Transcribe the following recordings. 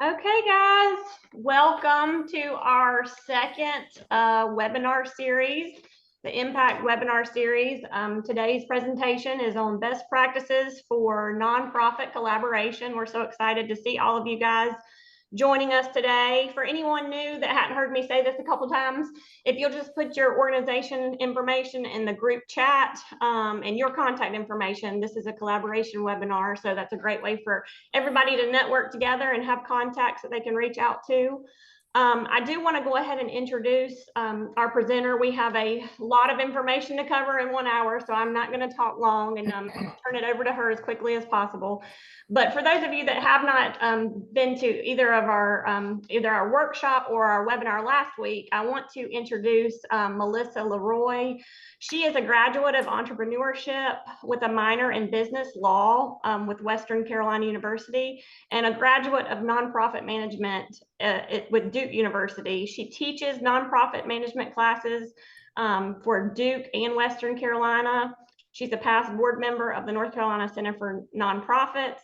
Okay, guys, welcome to our second webinar series, the Impact webinar series. Today's presentation is on best practices for nonprofit collaboration. We're so excited to see all of you guys joining us today. For anyone new that hadn't heard me say this a couple times, if you'll just put your organization information in the group chat and your contact information. This is a collaboration webinar, so that's a great way for everybody to network together and have contacts that they can reach out to. I do want to go ahead and introduce our presenter. We have a lot of information to cover in 1 hour, so I'm not going to talk long and turn it over to her as quickly as possible. But for those of you that have not been to either of our workshop or our webinar last week, I want to introduce Melissa Leroy. She is a graduate of entrepreneurship with a minor in business law with Western Carolina University and a graduate of nonprofit management with Duke University. She teaches nonprofit management classes for Duke and Western Carolina. She's a past board member of the North Carolina Center for Nonprofits,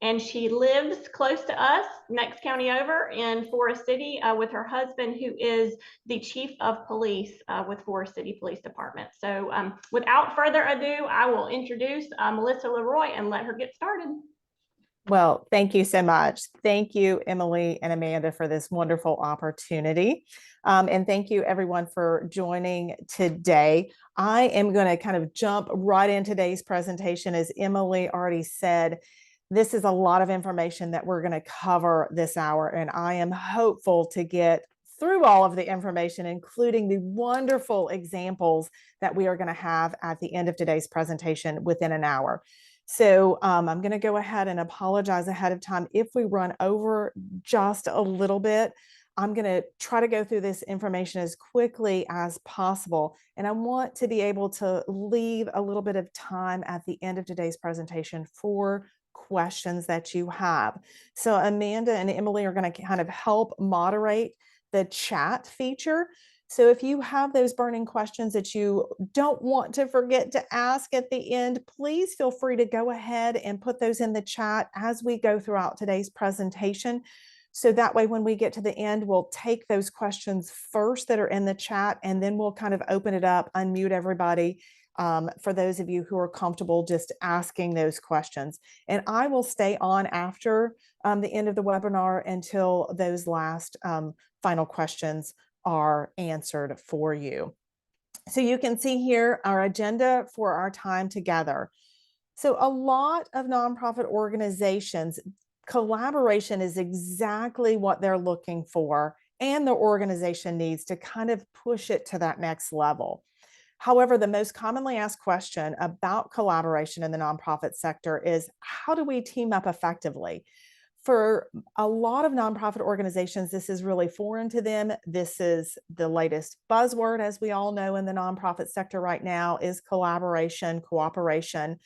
and she lives close to us, next county over in Forest City with her husband, who is the chief of police with Forest City Police Department. So without further ado, I will introduce Melissa Leroy and let her get started. Well, thank you so much. Thank you, Emily and Amanda, for this wonderful opportunity. And thank you, everyone, for joining today. I am going to kind of jump right in today's presentation. As Emily already said, this is a lot of information that we're going to cover this hour, and I am hopeful to get through all of the information, including the wonderful examples that we are going to have at the end of today's presentation within an hour. So I'm going to go ahead and apologize ahead of time if we run over just a little bit. I'm going to try to go through this information as quickly as possible. And I want to be able to leave a little bit of time at the end of today's presentation for questions that you have. So Amanda and Emily are going to kind of help moderate the chat feature. So if you have those burning questions that you don't want to forget to ask at the end, please feel free to go ahead and put those in the chat as we go throughout today's presentation. So that way, when we get to the end, we'll take those questions first that are in the chat, and then we'll kind of open it up, unmute everybody for those of you who are comfortable just asking those questions. And I will stay on after the end of the webinar until those last final questions are answered for you. So you can see here our agenda for our time together. So a lot of nonprofit organizations, collaboration is exactly what they're looking for, and the organization needs to kind of push it to that next level. However, the most commonly asked question about collaboration in the nonprofit sector is, how do we team up effectively? For a lot of nonprofit organizations, this is really foreign to them. This is the latest buzzword, as we all know, in the nonprofit sector right now, is collaboration, cooperation.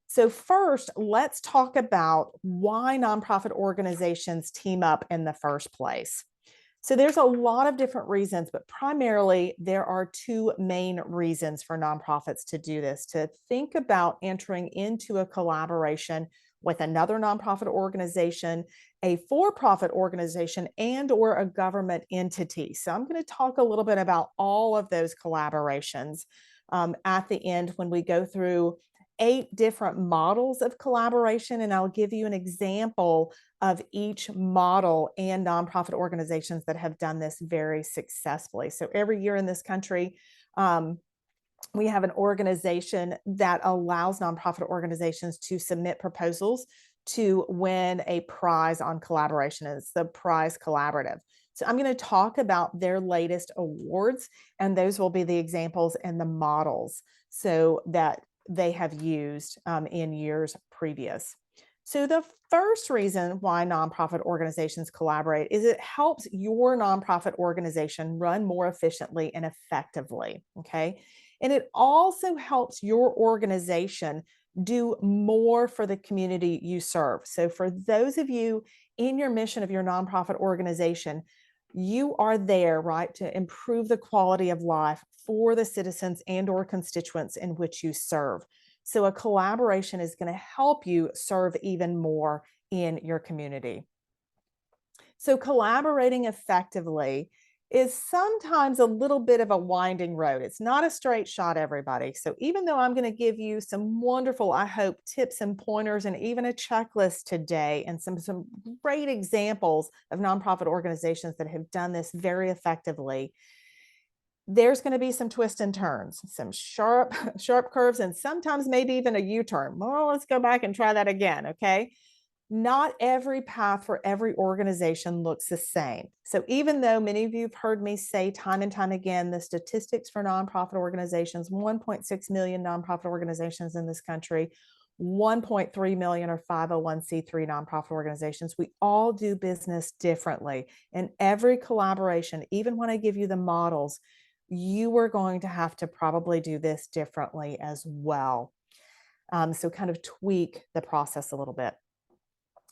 So first, let's talk about why nonprofit organizations team up in the first place. So there's a lot of different reasons, but primarily there are two main reasons for nonprofits to do this: to think about entering into a collaboration with another nonprofit organization, a for-profit organization, and or a government entity. So I'm going to talk a little bit about all of those collaborations at the end when we go through 8 different models of collaboration, and I'll give you an example of each model and nonprofit organizations that have done this very successfully. So every year in this country, we have an organization that allows nonprofit organizations to submit proposals to win a prize on collaboration. It's the Prize Collaborative. So I'm going to talk about their latest awards, and those will be the examples and the models so that they have used in years previous. So the first reason why nonprofit organizations collaborate is it helps your nonprofit organization run more efficiently and effectively, okay? And it also helps your organization do more for the community you serve. So for those of you in your mission of your nonprofit organization, you are there, right, to improve the quality of life for the citizens and or constituents in which you serve. So a collaboration is going to help you serve even more in your community. So collaborating effectively is sometimes a little bit of a winding road. It's not a straight shot, everybody. So even though I'm going to give you some wonderful, I hope, tips and pointers and even a checklist today and some great examples of nonprofit organizations that have done this very effectively, there's going to be some twists and turns, some sharp curves, and sometimes maybe even a U-turn. Well, let's go back and try that again, okay? Not every path for every organization looks the same. So even though many of you have heard me say time and time again, the statistics for nonprofit organizations, 1.6 million nonprofit organizations in this country, 1.3 million are 501c3 nonprofit organizations. We all do business differently. And every collaboration, even when I give you the models, you are going to have to probably do this differently as well. So kind of tweak the process a little bit.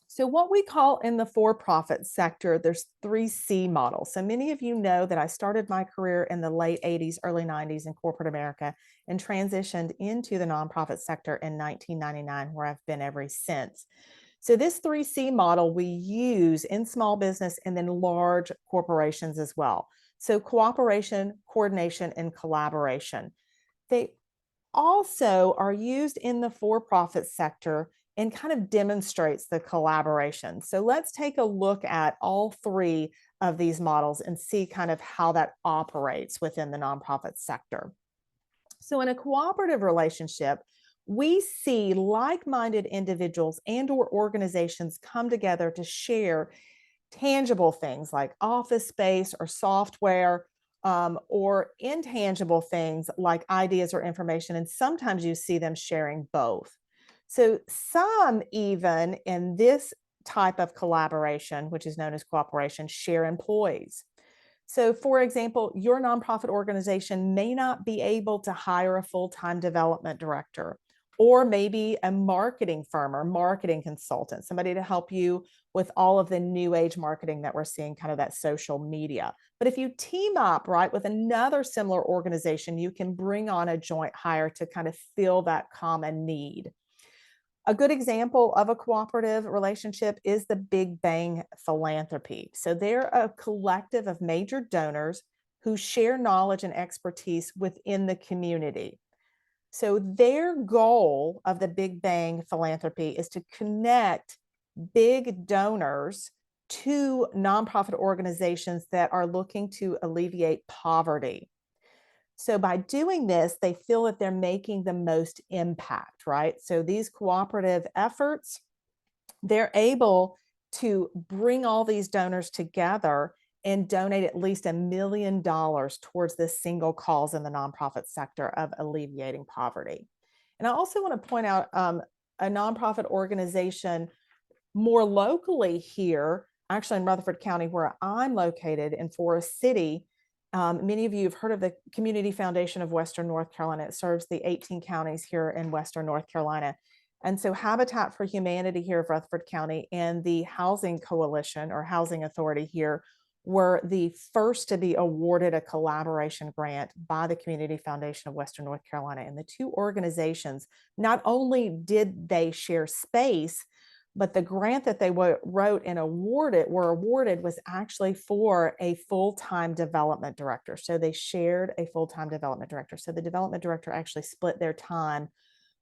So what we call in the for-profit sector, there's 3C models. So many of you know that I started my career in the late 80s, early 90s in corporate America and transitioned into the nonprofit sector in 1999, where I've been ever since. So this 3C model we use in small business and then large corporations as well. So cooperation, coordination, and collaboration. They also are used in the for-profit sector and kind of demonstrates the collaboration. So let's take a look at all three of these models and see kind of how that operates within the nonprofit sector. So in a cooperative relationship, we see like-minded individuals and or organizations come together to share tangible things like office space or software, or intangible things like ideas or information. And sometimes you see them sharing both. So some even in this type of collaboration, which is known as cooperation, share employees. So for example, your nonprofit organization may not be able to hire a full-time development director, or maybe a marketing firm or marketing consultant, somebody to help you with all of the new age marketing that we're seeing, kind of that social media. But if you team up, right, with another similar organization, you can bring on a joint hire to kind of fill that common need. A good example of a cooperative relationship is the Big Bang Philanthropy. So they're a collective of major donors who share knowledge and expertise within the community. So their goal of the Big Bang Philanthropy is to connect big donors to nonprofit organizations that are looking to alleviate poverty. So by doing this, they feel that they're making the most impact, right? So these cooperative efforts, they're able to bring all these donors together and donate at least $1 million towards this single cause in the nonprofit sector of alleviating poverty. And I also want to point out a nonprofit organization more locally here, actually in Rutherford County, where I'm located in Forest City. Many of you have heard of the Community Foundation of Western North Carolina. It serves the 18 counties here in Western North Carolina. And so Habitat for Humanity here of Rutherford County and the Housing Coalition or Housing Authority here were the first to be awarded a collaboration grant by the Community Foundation of Western North Carolina. And the two organizations, not only did they share space, but the grant that they wrote and were awarded was actually for a full-time development director. So they shared a full-time development director. So the development director actually split their time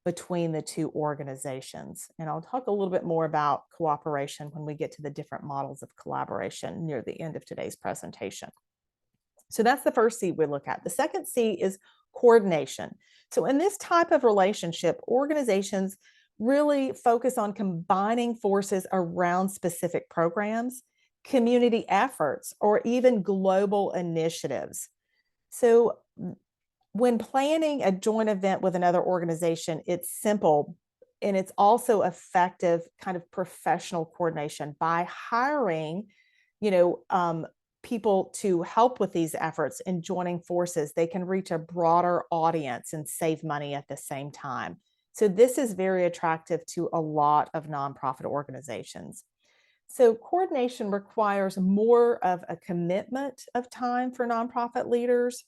between the two organizations. And I'll talk a little bit more about cooperation when we get to the different models of collaboration near the end of today's presentation. So that's the first C we look at. The second C is coordination. So in this type of relationship, organizations really focus on combining forces around specific programs, community efforts, or even global initiatives. So when planning a joint event with another organization, it's simple and it's also effective kind of professional coordination by hiring, people to help with these efforts and joining forces. They can reach a broader audience and save money at the same time. So this is very attractive to a lot of nonprofit organizations. So coordination requires more of a commitment of time for nonprofit leaders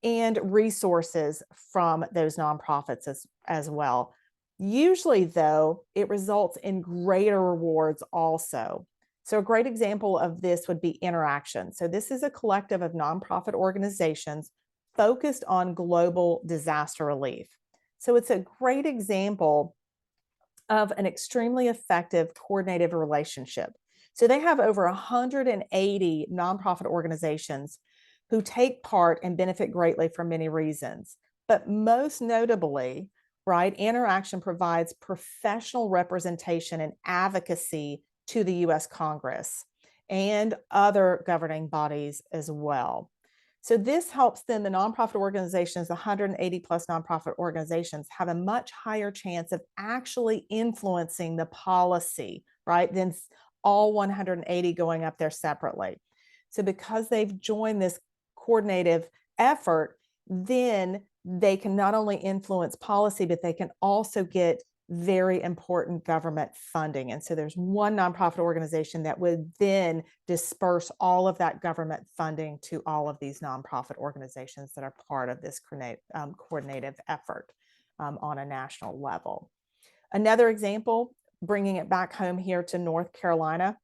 and resources from those nonprofits as well. Usually, though, it results in greater rewards also. So a great example of this would be Interaction. So this is a collective of nonprofit organizations focused on global disaster relief. So it's a great example of an extremely effective coordinated relationship. So they have over 180 nonprofit organizations who take part and benefit greatly for many reasons. But most notably, right, Interaction provides professional representation and advocacy to the US Congress and other governing bodies as well. So this helps then the nonprofit organizations, 180 plus nonprofit organizations, have a much higher chance of actually influencing the policy, right, than all 180 going up there separately. So because they've joined this coordinative effort, then they can not only influence policy, but they can also get very important government funding. And so there's one nonprofit organization that would then disperse all of that government funding to all of these nonprofit organizations that are part of this coordinative effort on a national level. Another example, bringing it back home here to North Carolina,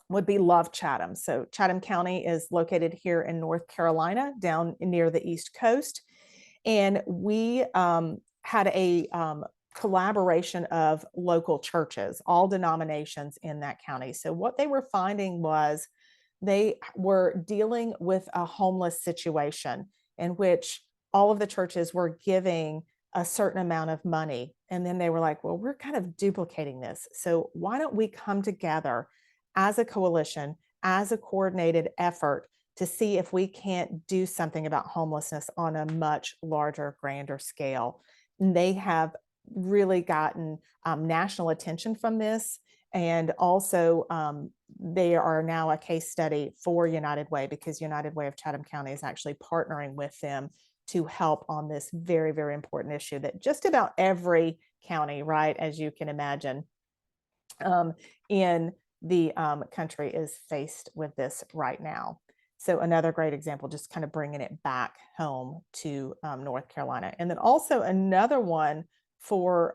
would be Love Chatham. So Chatham County is located here in North Carolina, down near the East Coast. And we had a collaboration of local churches, all denominations in that county. So what they were finding was they were dealing with a homeless situation in which all of the churches were giving a certain amount of money. And then they were like, well, we're kind of duplicating this. So why don't we come together as a coalition, as a coordinated effort to see if we can't do something about homelessness on a much larger, grander scale. And they have really gotten national attention from this. And also they are now a case study for United Way, because United Way of Chatham County is actually partnering with them to help on this very, very important issue that just about every county, right, as you can imagine, in the country is faced with this right now. So another great example, just kind of bringing it back home to North Carolina. And then also another one for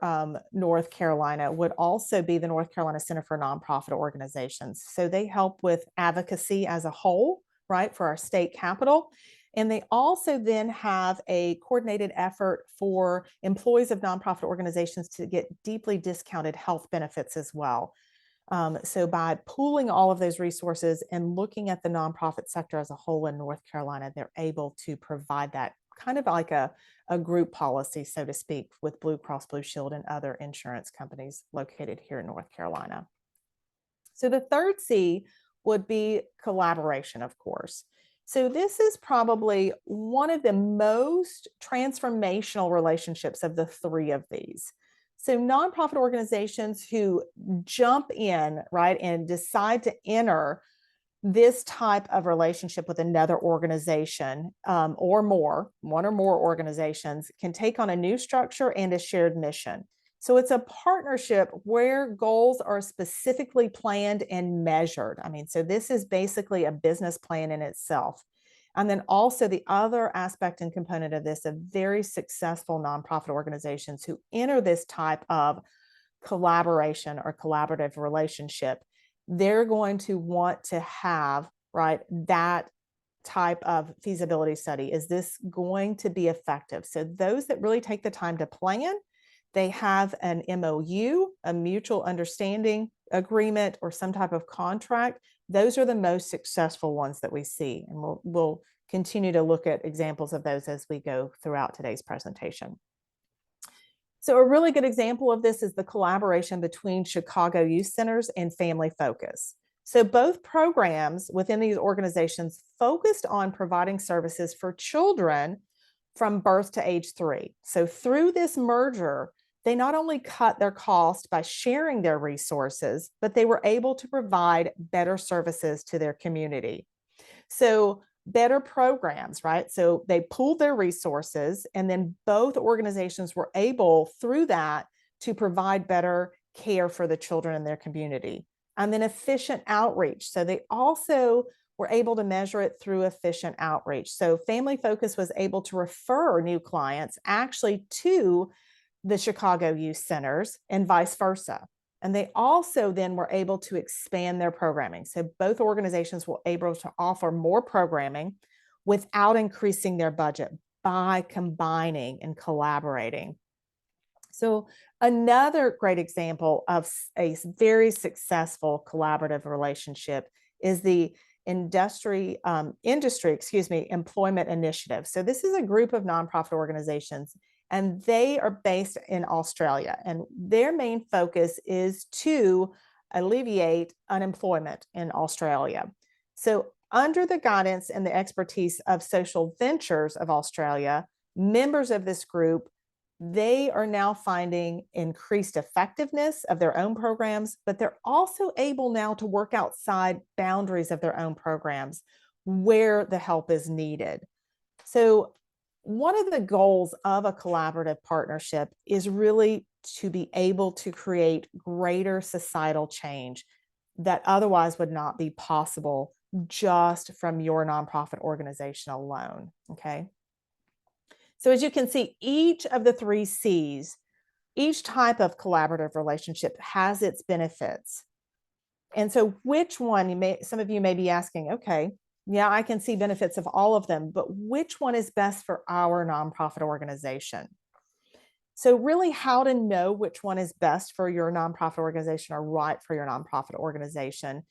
North Carolina would also be the North Carolina Center for Nonprofit Organizations. So they help with advocacy as a whole, right, for our state capital. And they also then have a coordinated effort for employees of nonprofit organizations to get deeply discounted health benefits as well. So by pooling all of those resources and looking at the nonprofit sector as a whole in North Carolina, they're able to provide that kind of like a group policy, so to speak, with Blue Cross Blue Shield and other insurance companies located here in North Carolina. So the third C would be collaboration, of course. So this is probably one of the most transformational relationships of the three of these. So nonprofit organizations who jump in, right, and decide to enter this type of relationship with another organization or more, one or more organizations, can take on a new structure and a shared mission. So it's a partnership where goals are specifically planned and measured. I mean, so this is basically a business plan in itself. And then also the other aspect and component of this, of very successful nonprofit organizations who enter this type of collaboration or collaborative relationship, they're going to want to have, right, that type of feasibility study. Is this going to be effective? So those that really take the time to plan, they have an MOU, a mutual understanding agreement, or some type of contract. Those are the most successful ones that we see. And we'll continue to look at examples of those as we go throughout today's presentation. So a really good example of this is the collaboration between Chicago Youth Centers and Family Focus. So both programs within these organizations focused on providing services for children from birth to age 3. So through this merger, they not only cut their cost by sharing their resources, but they were able to provide better services to their community. So better programs, right? So they pooled their resources, and then both organizations were able through that to provide better care for the children in their community. And then efficient outreach. So they also were able to measure it through efficient outreach. So Family Focus was able to refer new clients actually to the Chicago Youth Centers and vice versa. And they also then were able to expand their programming. So both organizations were able to offer more programming without increasing their budget by combining and collaborating. So another great example of a very successful collaborative relationship is the industry employment initiative. So this is a group of nonprofit organizations, and they are based in Australia, and their main focus is to alleviate unemployment in Australia. So under the guidance and the expertise of Social Ventures of Australia, members of this group, they are now finding increased effectiveness of their own programs, but they're also able now to work outside boundaries of their own programs where the help is needed. So one of the goals of a collaborative partnership is really to be able to create greater societal change that otherwise would not be possible just from your nonprofit organization alone, okay? So as you can see, each of the 3 C's, each type of collaborative relationship has its benefits. And so which one, some of you may be asking, okay, yeah, I can see benefits of all of them, but which one is best for our nonprofit organization? So really how to know which one is best for your nonprofit organization or right for your nonprofit organization.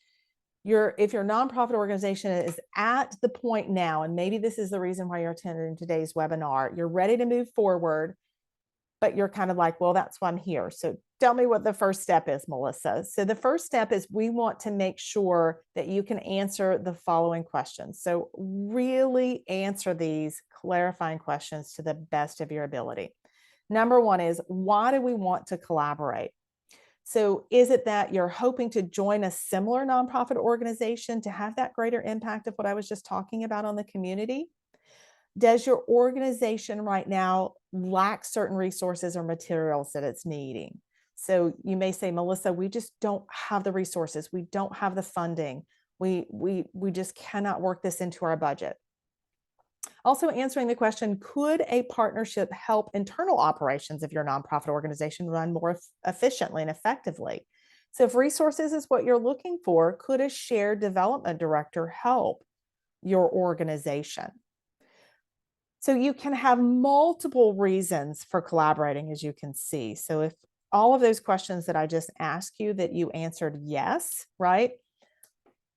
If your nonprofit organization is at the point now, and maybe this is the reason why you're attending today's webinar, you're ready to move forward, but you're kind of like, well, that's why I'm here. So tell me what the first step is, Melissa. So the first step is we want to make sure that you can answer the following questions. So really answer these clarifying questions to the best of your ability. Number 1 is, why do we want to collaborate? So is it that you're hoping to join a similar nonprofit organization to have that greater impact of what I was just talking about on the community? Does your organization right now lack certain resources or materials that it's needing? So you may say, Melissa, we just don't have the resources. We don't have the funding. We just cannot work this into our budget. Also answering the question, could a partnership help internal operations of your nonprofit organization run more efficiently and effectively? So if resources is what you're looking for, could a shared development director help your organization? So you can have multiple reasons for collaborating, as you can see. So if all of those questions that I just asked you that you answered yes, right?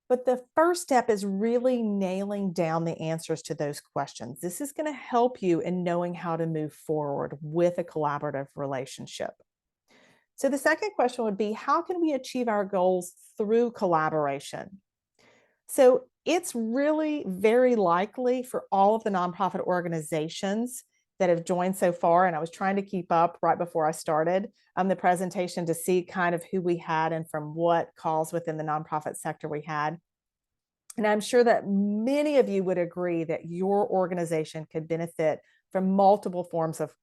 But the first step is really nailing down the answers to those questions. This is going to help you in knowing how to move forward with a collaborative relationship. So the second question would be, how can we achieve our goals through collaboration? So it's really very likely for all of the nonprofit organizations that have joined so far, and I was trying to keep up right before I started the presentation to see kind of who we had and from what calls within the nonprofit sector we had. And I'm sure that many of you would agree that your organization could benefit from multiple forms of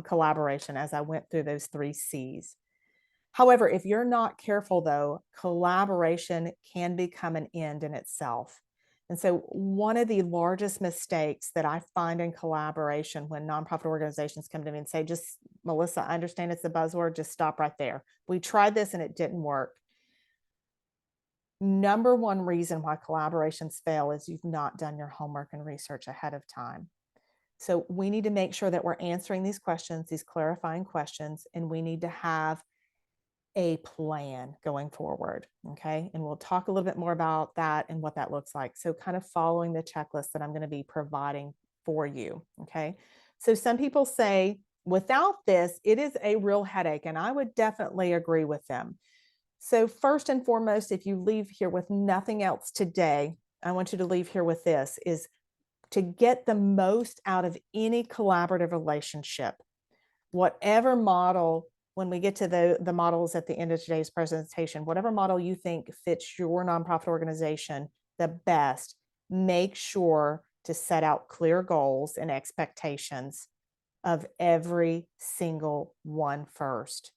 collaboration, as I went through those 3 C's. However, if you're not careful, though, collaboration can become an end in itself. And so one of the largest mistakes that I find in collaboration when nonprofit organizations come to me and say, just, Melissa, I understand it's a buzzword, just stop right there. We tried this and it didn't work. Number 1 reason why collaborations fail is you've not done your homework and research ahead of time. So we need to make sure that we're answering these questions, these clarifying questions, and we need to have a plan going forward, okay? And we'll talk a little bit more about that and what that looks like. So kind of following the checklist that I'm going to be providing for you, okay? So some people say, without this, it is a real headache, and I would definitely agree with them. So first and foremost, if you leave here with nothing else today, I want you to leave here with this, is to get the most out of any collaborative relationship, whatever model. When we get to the models at the end of today's presentation, whatever model you think fits your nonprofit organization the best, make sure to set out clear goals and expectations of every single one first.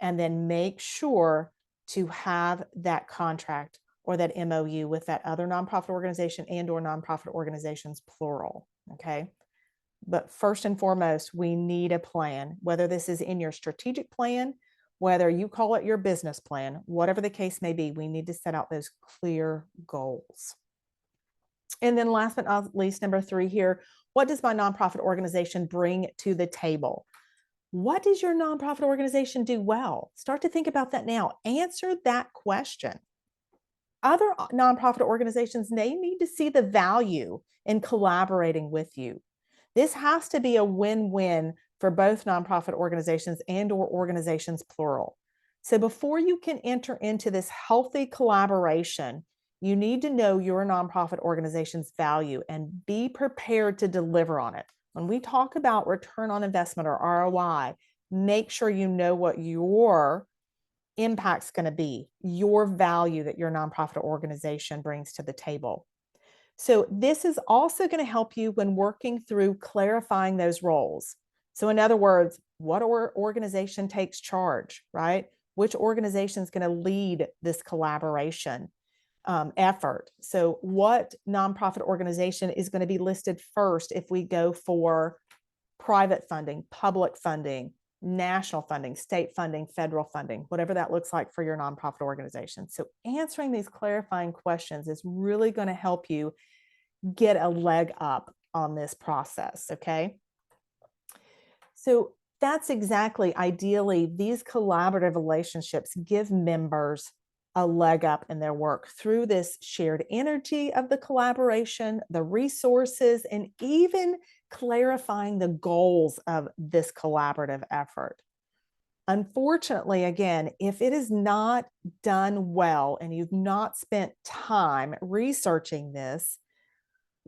And then make sure to have that contract or that MOU with that other nonprofit organization and or nonprofit organizations, plural, okay? But first and foremost, we need a plan, whether this is in your strategic plan whether you call it your business plan, whatever the case may be, we need to set out those clear goals. And then last but not least, number 3 here, what does my nonprofit organization bring to the table? What does your nonprofit organization do well? Start to think about that now. Answer that question. Other nonprofit organizations, they need to see the value in collaborating with you. This has to be a win-win for both nonprofit organizations and or organizations plural. So before you can enter into this healthy collaboration, you need to know your nonprofit organization's value and be prepared to deliver on it. When we talk about return on investment or ROI, make sure you know what your impact's going to be, your value that your nonprofit organization brings to the table. So this is also going to help you when working through clarifying those roles. So in other words, what organization takes charge, right? Which organization is going to lead this collaboration effort? So what nonprofit organization is going to be listed first if we go for private funding, public funding, national funding, state funding, federal funding, whatever that looks like for your nonprofit organization. So answering these clarifying questions is really going to help you get a leg up on this process, okay? So that's exactly, ideally, these collaborative relationships give members a leg up in their work through this shared energy of the collaboration, the resources, and even clarifying the goals of this collaborative effort. Unfortunately, again, if it is not done well and you've not spent time researching this,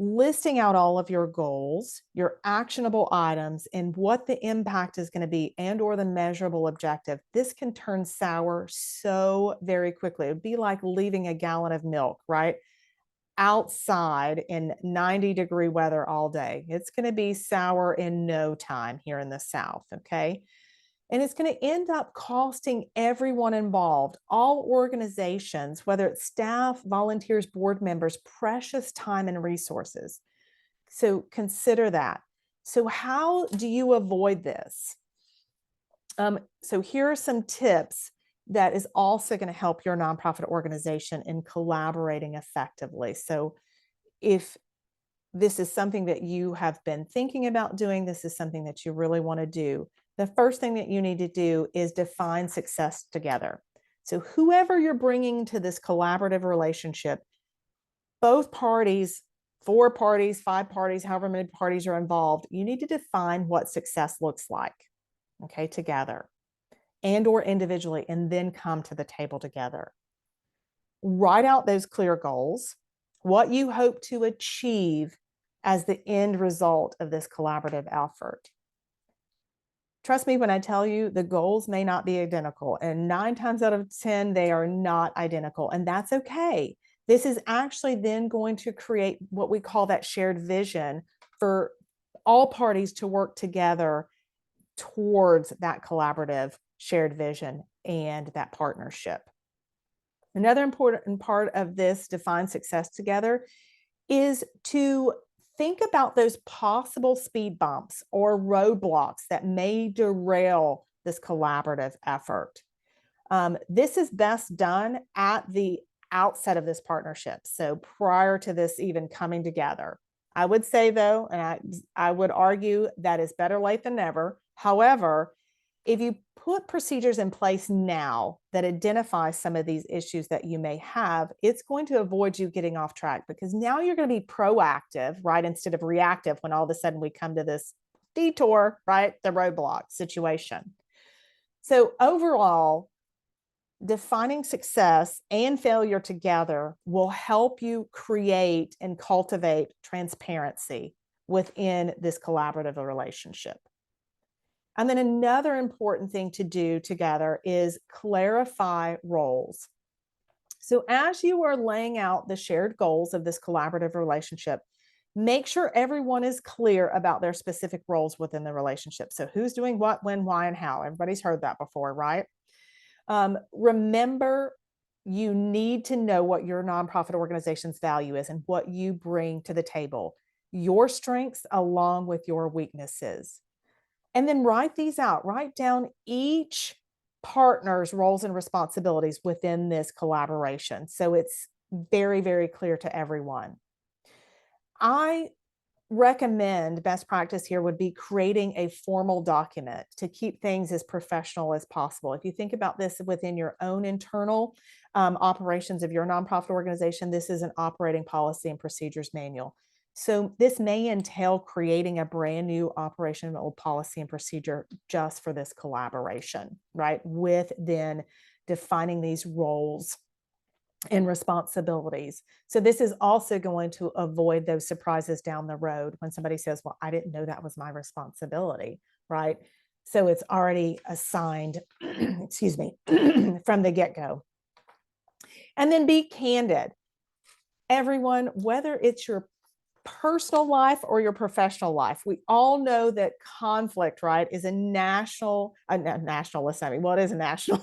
listing out all of your goals, your actionable items, and what the impact is going to be and or the measurable objective, this can turn sour so very quickly. It would be like leaving a gallon of milk, right? Outside in 90-degree weather all day. It's going to be sour in no time here in the South, okay? And it's going to end up costing everyone involved, all organizations, whether it's staff, volunteers, board members, precious time and resources. So consider that. So how do you avoid this? So here are some tips that is also going to help your nonprofit organization in collaborating effectively. So if this is something that you have been thinking about doing, this is something that you really want to do, the first thing that you need to do is define success together. So whoever you're bringing to this collaborative relationship, both parties, 4 parties, 5 parties, however many parties are involved, you need to define what success looks like, okay, together and or individually, and then come to the table together. Write out those clear goals, what you hope to achieve as the end result of this collaborative effort. Trust me when I tell you the goals may not be identical, and 9 times out of 10, they are not identical, and that's okay. This is actually then going to create what we call that shared vision for all parties to work together towards that collaborative shared vision and that partnership. Another important part of this define success together is to think about those possible speed bumps or roadblocks that may derail this collaborative effort. This is best done at the outset of this partnership. So prior to this even coming together. I would say though, and I would argue that is better late than never. However, if you put procedures in place now that identify some of these issues that you may have, it's going to avoid you getting off track, because now you're going to be proactive, right? Instead of reactive when all of a sudden we come to this detour, right? The roadblock situation. So overall, defining success and failure together will help you create and cultivate transparency within this collaborative relationship. And then another important thing to do together is clarify roles. So as you are laying out the shared goals of this collaborative relationship, make sure everyone is clear about their specific roles within the relationship. So who's doing what, when, why, and how. Everybody's heard that before, right? Remember, you need to know what your nonprofit organization's value is and what you bring to the table, your strengths along with your weaknesses. And then write these out. Write down each partners' roles and responsibilities within this collaboration. So it's very, very clear to everyone. I recommend best practice here would be creating a formal document to keep things as professional as possible. If you think about this within your own internal operations of your nonprofit organization, this is an operating policy and procedures manual. So this may entail creating a brand new operational policy and procedure just for this collaboration, right? With then defining these roles and responsibilities. So this is also going to avoid those surprises down the road when somebody says, well, I didn't know that was my responsibility, right? So it's already assigned, excuse me, from the get-go. And then be candid. Everyone, whether it's your personal life or your professional life, we all know that conflict, right, is a national, nationalist. I mean, well, it is a national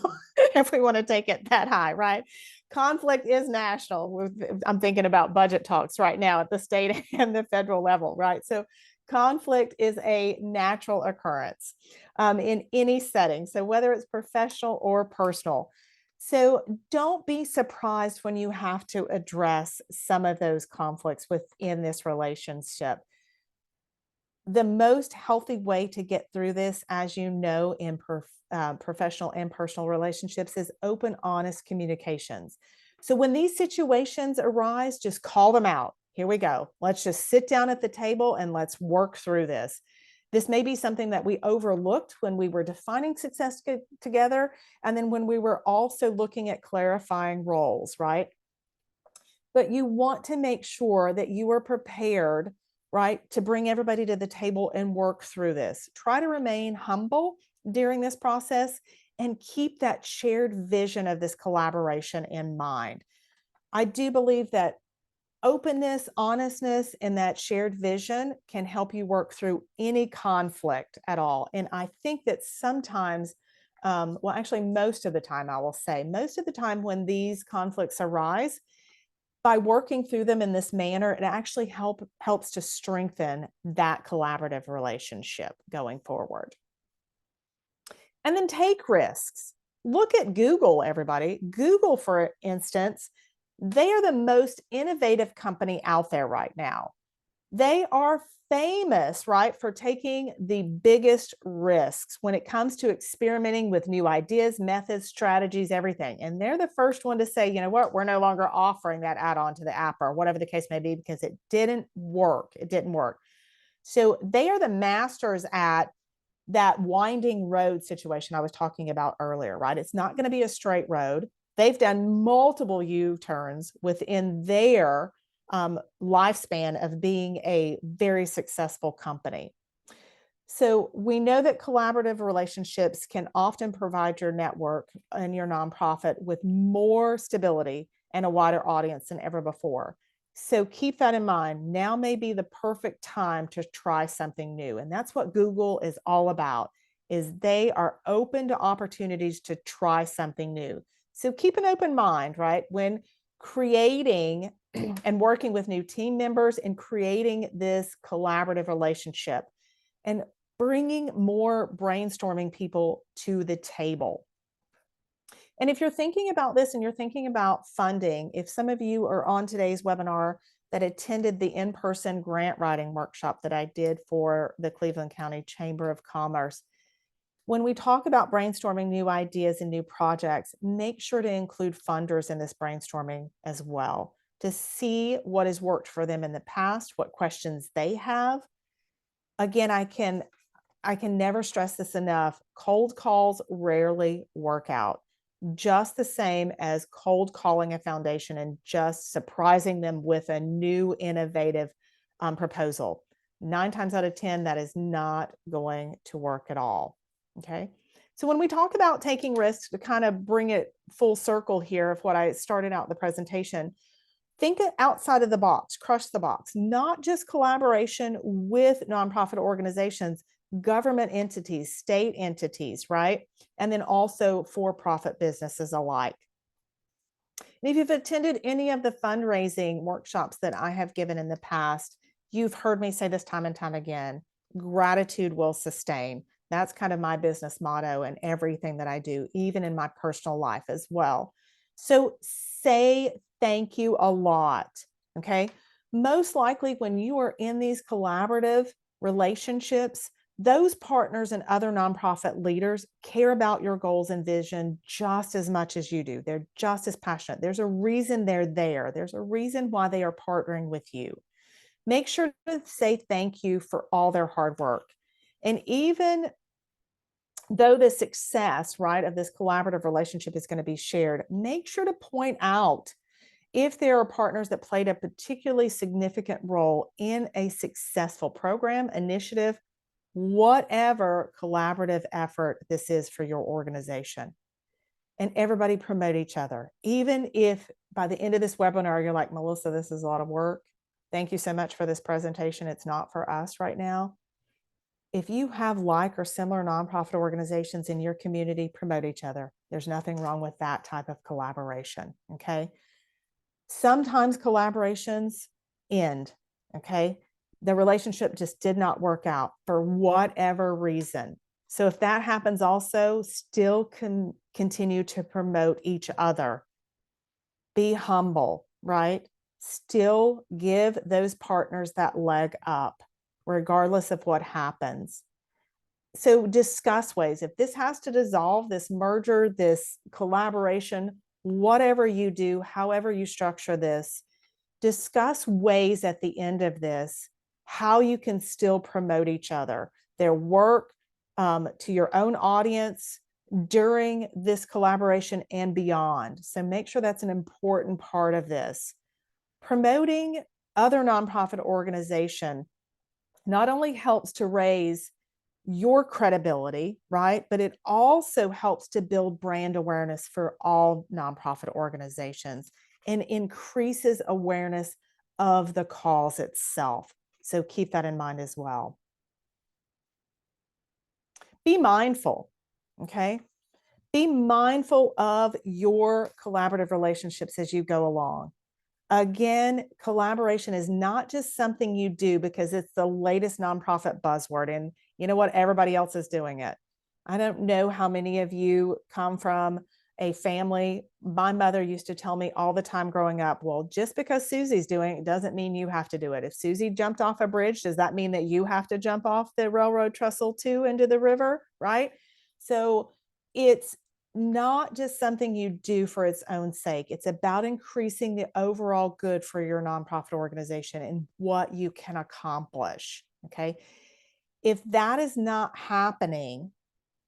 if we want to take it that high, right? Conflict is national. I'm thinking about budget talks right now at the state and the federal level, right? So conflict is a natural occurrence in any setting. So whether it's professional or personal. So don't be surprised when you have to address some of those conflicts within this relationship. The most healthy way to get through this, as you know, in professional and personal relationships is open, honest communications. So when these situations arise, just call them out. Here we go. Let's just sit down at the table and let's work through this. This may be something that we overlooked when we were defining success together, and then when we were also looking at clarifying roles, right? But you want to make sure that you are prepared, right, to bring everybody to the table and work through this. Try to remain humble during this process and keep that shared vision of this collaboration in mind. I do believe that openness, honestness, and that shared vision can help you work through any conflict at all. And I think that sometimes, well, actually, most of the time, I will say, most of the time when these conflicts arise, by working through them in this manner, it actually helps to strengthen that collaborative relationship going forward. And then take risks. Look at Google, everybody. Google, for instance, they are the most innovative company out there right now. They are famous, right, for taking the biggest risks when it comes to experimenting with new ideas, methods, strategies, everything. And they're the first one to say, you know what, we're no longer offering that add-on to the app or whatever the case may be because it didn't work. It didn't work. So they are the masters at that winding road situation I was talking about earlier, right? It's not going to be a straight road. They've done multiple U-turns within their lifespan of being a very successful company. So we know that collaborative relationships can often provide your network and your nonprofit with more stability and a wider audience than ever before. So keep that in mind. Now may be the perfect time to try something new. And that's what Google is all about, is they are open to opportunities to try something new. So keep an open mind, right? When creating and working with new team members and creating this collaborative relationship and bringing more brainstorming people to the table. And if you're thinking about this and you're thinking about funding, if some of you are on today's webinar that attended the in-person grant writing workshop that I did for the Cleveland County Chamber of Commerce, when we talk about brainstorming new ideas and new projects, make sure to include funders in this brainstorming as well to see what has worked for them in the past, what questions they have. Again, I can never stress this enough. Cold calls rarely work out, just the same as cold calling a foundation and just surprising them with a new innovative proposal. 9 times out of 10, that is not going to work at all. Okay. So when we talk about taking risks, to kind of bring it full circle here of what I started out the presentation, think outside of the box, crush the box, not just collaboration with nonprofit organizations, government entities, state entities, right? And then also for-profit businesses alike. And if you've attended any of the fundraising workshops that I have given in the past, you've heard me say this time and time again, gratitude will sustain. That's kind of my business motto and everything that I do, even in my personal life as well. So say thank you a lot. Okay. Most likely, when you are in these collaborative relationships, those partners and other nonprofit leaders care about your goals and vision just as much as you do. They're just as passionate. There's a reason they're there. There's a reason why they are partnering with you. Make sure to say thank you for all their hard work. And even though the success, right, of this collaborative relationship is going to be shared, make sure to point out if there are partners that played a particularly significant role in a successful program, initiative, whatever collaborative effort this is for your organization. And everybody promote each other. Even if by the end of this webinar, you're like, Melissa, this is a lot of work. Thank you so much for this presentation. It's not for us right now. If you have like or similar nonprofit organizations in your community, promote each other. There's nothing wrong with that type of collaboration, okay? Sometimes collaborations end, okay? The relationship just did not work out for whatever reason. So if that happens also, still continue to promote each other. Be humble, right? Still give those partners that leg up, regardless of what happens. So discuss ways. If this has to dissolve, this merger, this collaboration, whatever you do, however you structure this, discuss ways at the end of this, how you can still promote each other, their work, to your own audience during this collaboration and beyond. So make sure that's an important part of this. Promoting other nonprofit organization not only helps to raise your credibility, right? But it also helps to build brand awareness for all nonprofit organizations and increases awareness of the cause itself. So keep that in mind as well. Be mindful, okay? Be mindful of your collaborative relationships as you go along. Again, collaboration is not just something you do because it's the latest nonprofit buzzword and you know what, everybody else is doing it. I don't know how many of you come from a family. My mother used to tell me all the time growing up, well, just because Susie's doing it doesn't mean you have to do it. If Susie jumped off a bridge, does that mean that you have to jump off the railroad trestle too into the river, right? So it's not just something you do for its own sake. It's about increasing the overall good for your nonprofit organization and what you can accomplish, okay? If that is not happening,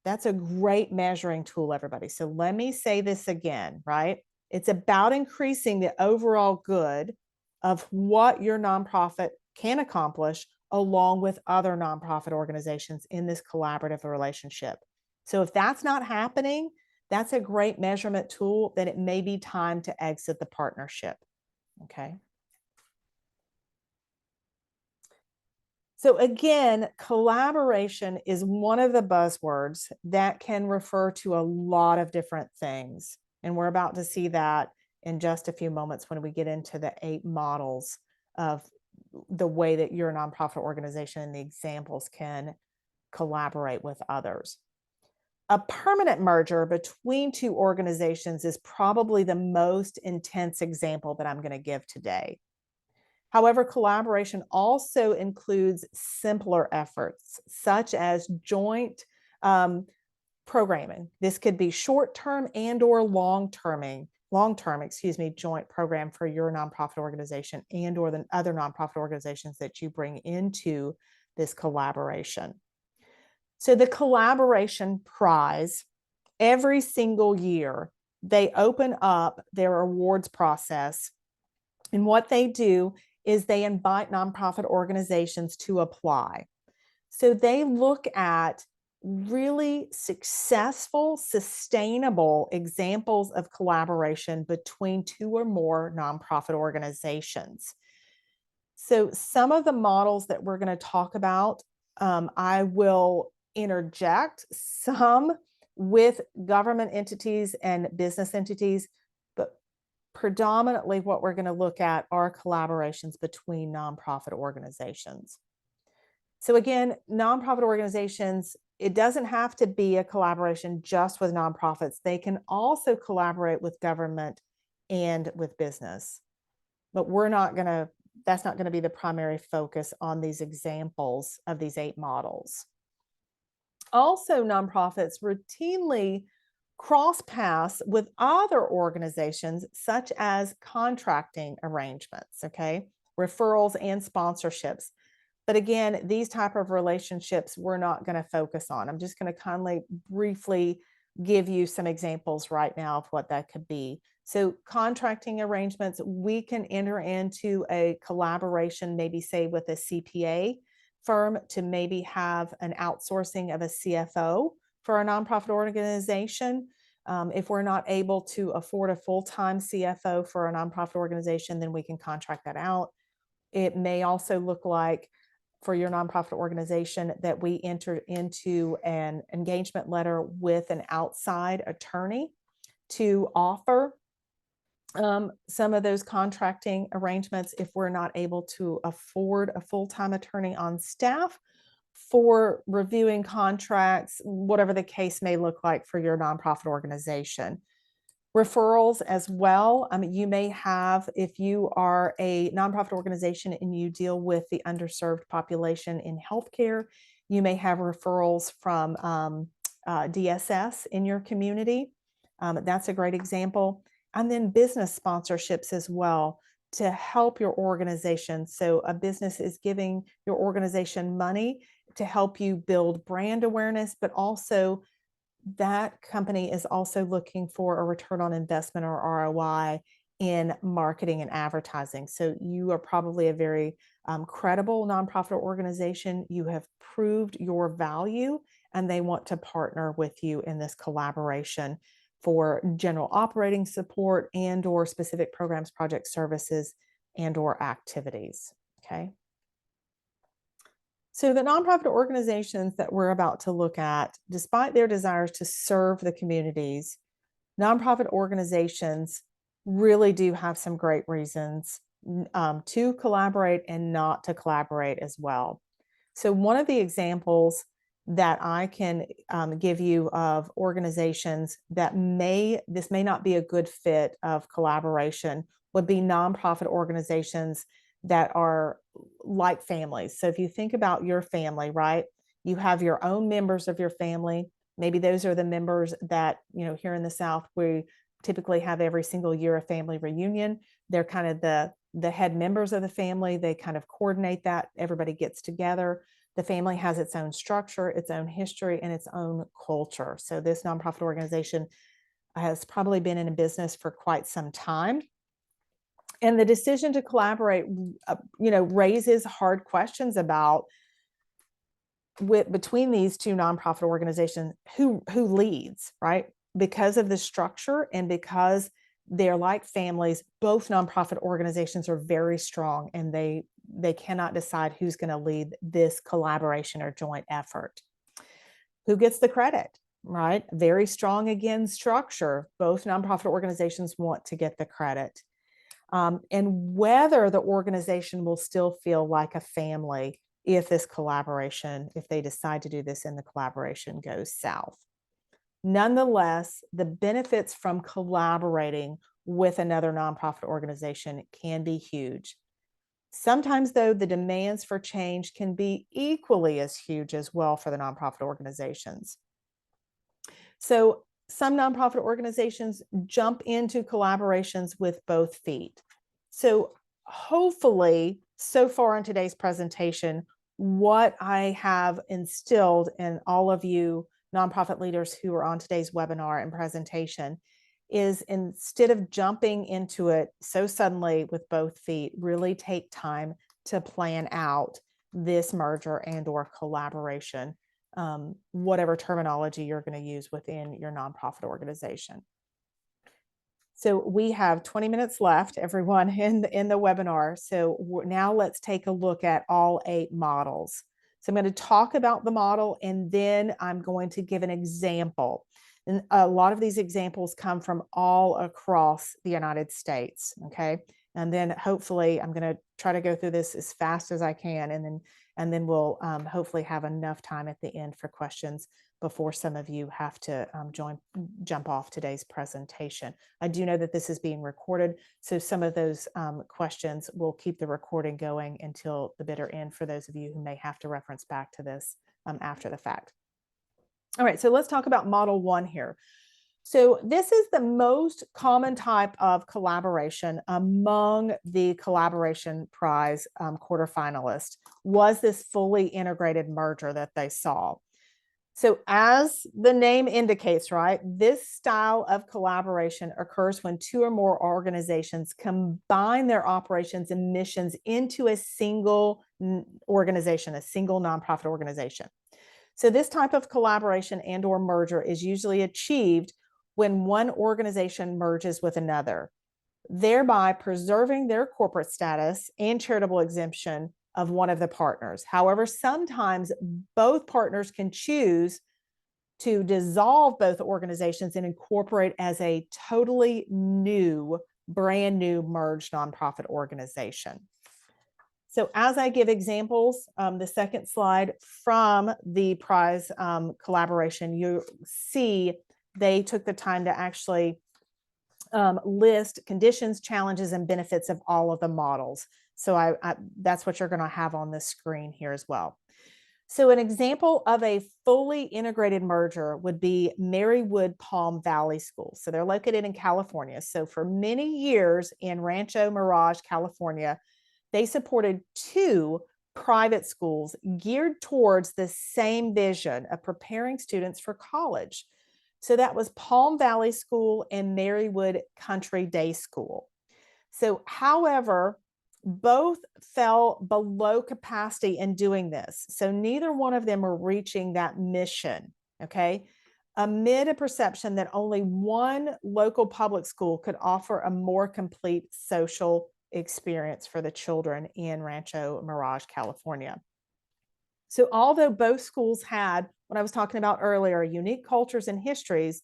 that's a great measuring tool, everybody. So let me say this again, right? It's about increasing the overall good of what your nonprofit can accomplish along with other nonprofit organizations in this collaborative relationship. So if that's not happening, that's a great measurement tool. Then it may be time to exit the partnership, okay? So again, collaboration is one of the buzzwords that can refer to a lot of different things. And we're about to see that in just a few moments when we get into the 8 models of the way that your nonprofit organization and the examples can collaborate with others. A permanent merger between 2 organizations is probably the most intense example that I'm going to give today. However, collaboration also includes simpler efforts, such as joint programming. This could be short-term and or long-term, joint program for your nonprofit organization and or the other nonprofit organizations that you bring into this collaboration. So the collaboration prize, every single year, they open up their awards process. And what they do is they invite nonprofit organizations to apply. So they look at really successful, sustainable examples of collaboration between 2 or more nonprofit organizations. So some of the models that we're going to talk about, I will interject some with government entities and business entities, but predominantly what we're going to look at are collaborations between nonprofit organizations. So again, nonprofit organizations it doesn't have to be a collaboration just with nonprofits. They can also collaborate with government and with business. But that's not going to be the primary focus on these examples of these 8 models. Also, nonprofits routinely cross paths with other organizations, such as contracting arrangements, okay, referrals and sponsorships. But again, these type of relationships we're not going to focus on. I'm just going to kindly briefly give you some examples right now of what that could be. So contracting arrangements, we can enter into a collaboration, maybe say with a CPA firm, to maybe have an outsourcing of a CFO for a nonprofit organization. If we're not able to afford a full-time CFO for a nonprofit organization, then we can contract that out. It may also look like for your nonprofit organization that we enter into an engagement letter with an outside attorney to offer some of those contracting arrangements if we're not able to afford a full-time attorney on staff for reviewing contracts, whatever the case may look like for your nonprofit organization. Referrals as well. You may have, if you are a nonprofit organization and you deal with the underserved population in healthcare, you may have referrals from DSS in your community. That's a great example. And then business sponsorships as well to help your organization. So a business is giving your organization money to help you build brand awareness, but also that company is also looking for a return on investment or ROI in marketing and advertising. So you are probably a very credible nonprofit organization. You have proved your value, and they want to partner with you in this collaboration for general operating support and or specific programs, project services, and or activities. Okay. So the nonprofit organizations that we're about to look at, despite their desires to serve the communities, nonprofit organizations really do have some great reasons to collaborate and not to collaborate as well. So one of the examples that I can give you of organizations that this may not be a good fit of collaboration would be nonprofit organizations that are like families. So if you think about your family, right, you have your own members of your family. Maybe those are the members that, here in the South, we typically have every single year a family reunion. They're kind of the head members of the family. They kind of coordinate that. Everybody gets together. The family has its own structure, its own history, and its own culture. So this nonprofit organization has probably been in business for quite some time. And the decision to collaborate, raises hard questions about between these two nonprofit organizations, who leads, right? Because of the structure and because they're like families, both nonprofit organizations are very strong, and they cannot decide who's going to lead this collaboration or joint effort. Who gets the credit, right? Very strong, again, structure. Both nonprofit organizations want to get the credit. And whether the organization will still feel like a family if they decide to do this and the collaboration goes south. Nonetheless, the benefits from collaborating with another nonprofit organization can be huge. Sometimes, though, the demands for change can be equally as huge as well for the nonprofit organizations. So some nonprofit organizations jump into collaborations with both feet. So hopefully, so far in today's presentation, what I have instilled in all of you nonprofit leaders who are on today's webinar and presentation is, instead of jumping into it so suddenly with both feet, really take time to plan out this merger and or collaboration, whatever terminology you're going to use within your nonprofit organization. So we have 20 minutes left, everyone, in the webinar. So now let's take a look at all 8 models. So I'm going to talk about the model, and then I'm going to give an example. And a lot of these examples come from all across the United States, okay? And then hopefully I'm going to try to go through this as fast as I can. And then and then we'll hopefully have enough time at the end for questions before some of you have to jump off today's presentation. I do know that this is being recorded, so some of those questions will keep the recording going until the bitter end for those of you who may have to reference back to this after the fact. All right, so let's talk about Model 1 here. So this is the most common type of collaboration among the Collaboration Prize quarterfinalists, was this fully integrated merger that they saw. So as the name indicates, right, this style of collaboration occurs when two or more organizations combine their operations and missions into a single organization, a single nonprofit organization. So this type of collaboration and or merger is usually achieved when one organization merges with another, thereby preserving their corporate status and charitable exemption of one of the partners. However, sometimes both partners can choose to dissolve both organizations and incorporate as a totally new, brand new merged nonprofit organization. So as I give examples, the second slide from the prize collaboration, you see they took the time to actually list conditions, challenges, and benefits of all of the models. So that's what you're going to have on the screen here as well. So an example of a fully integrated merger would be Marywood Palm Valley School. So they're located in California. So for many years in Rancho Mirage, California, they supported two private schools geared towards the same vision of preparing students for college. So that was Palm Valley School and Marywood Country Day School. So, however, both fell below capacity in doing this. So neither one of them were reaching that mission, okay? Amid a perception that only one local public school could offer a more complete social experience for the children in Rancho Mirage, California. So although both schools had, what I was talking about earlier, unique cultures and histories,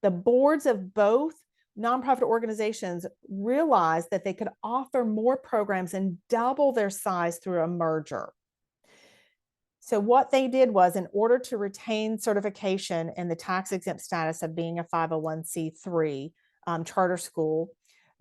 the boards of both nonprofit organizations realized that they could offer more programs and double their size through a merger. So what they did was, in order to retain certification and the tax exempt status of being a 501c3 charter school,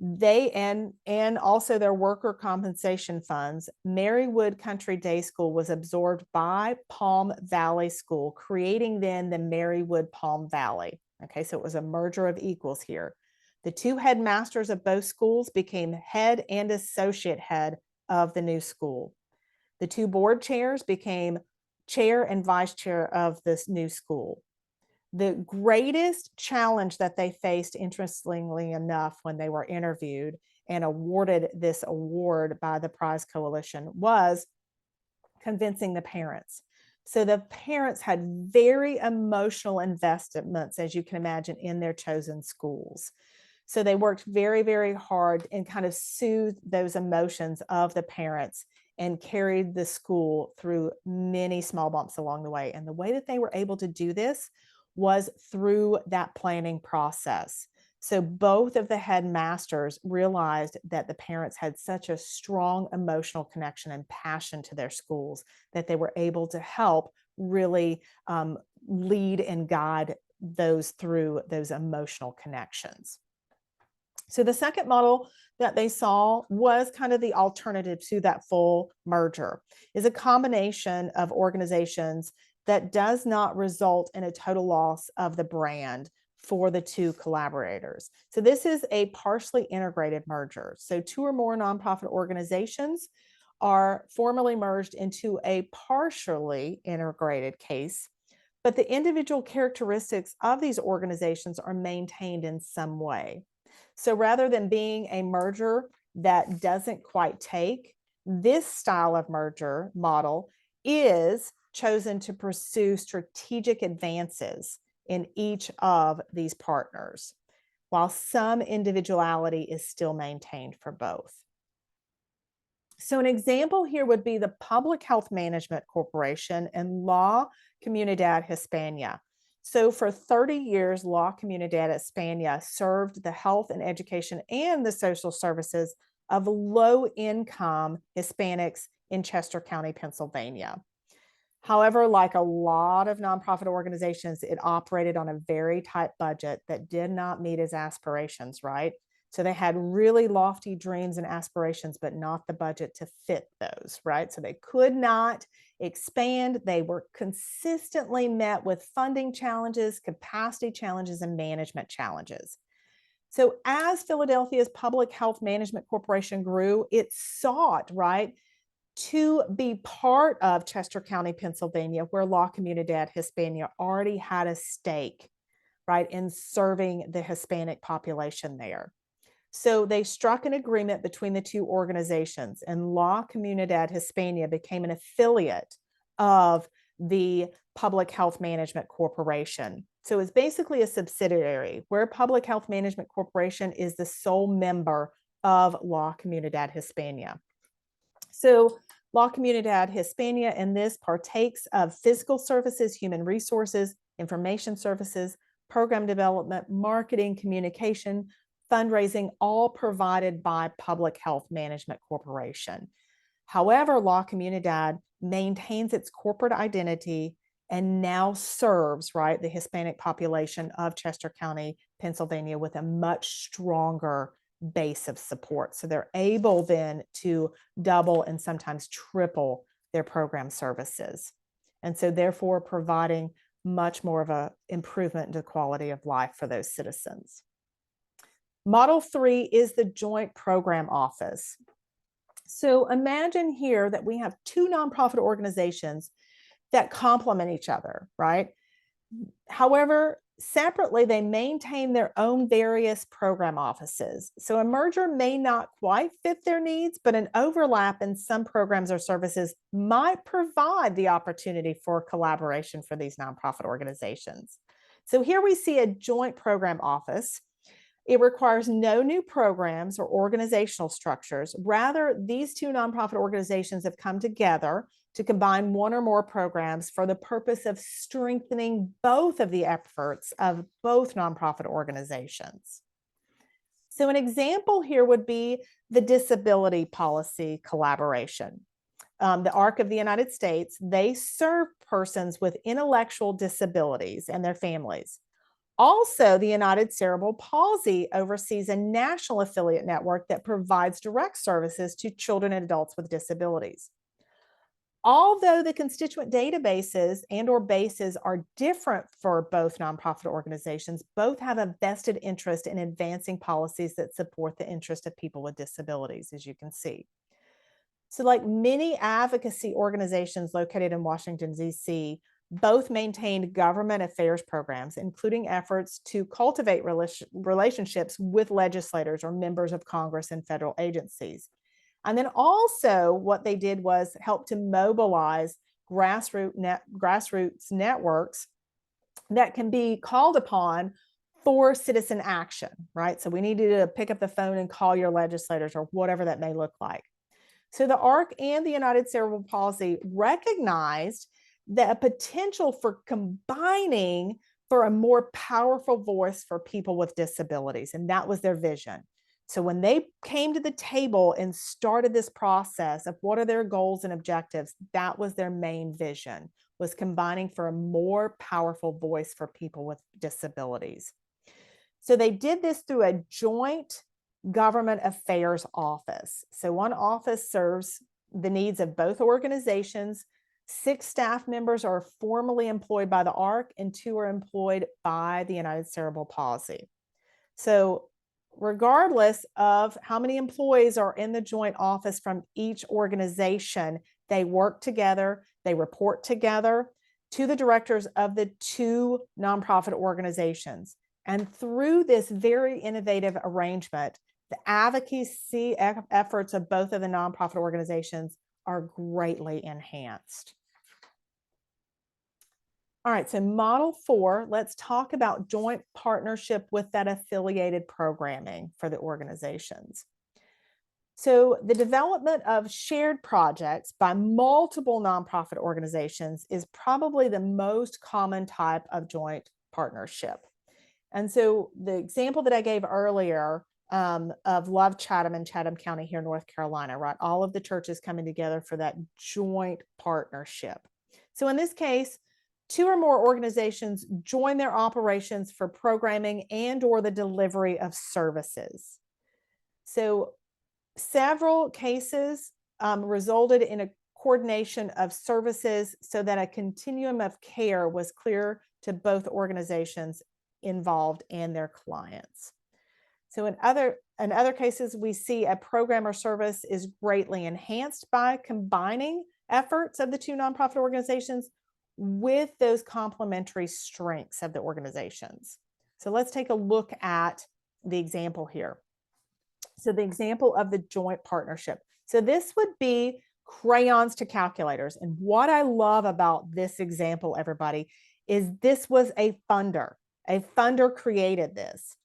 they and also their worker compensation funds, Marywood Country Day School was absorbed by Palm Valley School, creating then the Marywood Palm Valley. Okay, so it was a merger of equals here. The two headmasters of both schools became head and associate head of the new school. The two board chairs became chair and vice chair of this new school. The greatest challenge that they faced, interestingly enough, when they were interviewed and awarded this award by the Prize Coalition, was convincing the parents. So the parents had very emotional investments, as you can imagine, in their chosen schools. So they worked very, very hard and kind of soothed those emotions of the parents and carried the school through many small bumps along the way. And the way that they were able to do this was through that planning process. So both of the headmasters realized that the parents had such a strong emotional connection and passion to their schools that they were able to help really lead and guide those through those emotional connections. So the second model that they saw was kind of the alternative to that full merger, is a combination of organizations that does not result in a total loss of the brand for the two collaborators. So this is a partially integrated merger. So two or more nonprofit organizations are formally merged into a partially integrated case, but the individual characteristics of these organizations are maintained in some way. So rather than being a merger that doesn't quite take, this style of merger model is chosen to pursue strategic advances in each of these partners, while some individuality is still maintained for both. So an example here would be the Public Health Management Corporation and La Comunidad Hispana. So for 30 years, La Comunidad Hispana served the health and education and the social services of low-income Hispanics in Chester County, Pennsylvania. However, like a lot of nonprofit organizations, it operated on a very tight budget that did not meet its aspirations, right? So they had really lofty dreams and aspirations, but not the budget to fit those, right? So they could not expand. They were consistently met with funding challenges, capacity challenges, and management challenges. So as Philadelphia's Public Health Management Corporation grew, it sought, right, to be part of Chester County, Pennsylvania, where La Comunidad Hispana already had a stake, right, in serving the Hispanic population there. So they struck an agreement between the two organizations, and La Comunidad Hispana became an affiliate of the Public Health Management Corporation. So it's basically a subsidiary where Public Health Management Corporation is the sole member of La Comunidad Hispana. So La Comunidad Hispana in this partakes of physical services, human resources, information services, program development, marketing, communication, fundraising, all provided by Public Health Management Corporation. However, La Comunidad maintains its corporate identity and now serves, right, the Hispanic population of Chester County, Pennsylvania, with a much stronger base of support. So they're able then to double and sometimes triple their program services. And so therefore providing much more of an improvement in the quality of life for those citizens. Model 3 is the Joint Program Office. So imagine here that we have two nonprofit organizations that complement each other, right? However, separately, they maintain their own various program offices. So a merger may not quite fit their needs, but an overlap in some programs or services might provide the opportunity for collaboration for these nonprofit organizations. So here we see a joint program office. It requires no new programs or organizational structures. Rather, these two nonprofit organizations have come together to combine one or more programs for the purpose of strengthening both of the efforts of both nonprofit organizations. So an example here would be the disability policy collaboration. The ARC of the United States, they serve persons with intellectual disabilities and their families. Also, the United Cerebral Palsy oversees a national affiliate network that provides direct services to children and adults with disabilities. Although the constituent databases and or bases are different for both nonprofit organizations, both have a vested interest in advancing policies that support the interest of people with disabilities, as you can see. So like many advocacy organizations located in Washington, D.C., both maintained government affairs programs, including efforts to cultivate relationships with legislators or members of Congress and federal agencies. And then also what they did was help to mobilize grassroots networks that can be called upon for citizen action, right? So we need you to pick up the phone and call your legislators or whatever that may look like. So the ARC and the United Cerebral Palsy recognized the potential for combining for a more powerful voice for people with disabilities, and that was their vision. So when they came to the table and started this process of what are their goals and objectives, that was their main vision, was combining for a more powerful voice for people with disabilities. So they did this through a joint government affairs office. So one office serves the needs of both organizations. 6 staff members are formally employed by the ARC and 2 are employed by the United Cerebral Palsy. So regardless of how many employees are in the joint office from each organization, they work together, they report together to the directors of the 2 nonprofit organizations. And through this very innovative arrangement, the advocacy efforts of both of the nonprofit organizations are greatly enhanced. All right, so model 4, let's talk about joint partnership with that affiliated programming for the organizations. So the development of shared projects by multiple nonprofit organizations is probably the most common type of joint partnership. And so the example that I gave earlier of Love Chatham and Chatham County here in North Carolina, right? All of the churches coming together for that joint partnership. So in this case, 2 or more organizations join their operations for programming and or the delivery of services. So several cases resulted in a coordination of services so that a continuum of care was clear to both organizations involved and their clients. So in other cases, we see a program or service is greatly enhanced by combining efforts of the 2 nonprofit organizations with those complementary strengths of the organizations. So let's take a look at the example here. So the example of the joint partnership. So this would be crayons to calculators. And what I love about this example, everybody, is this was a funder. A funder created this.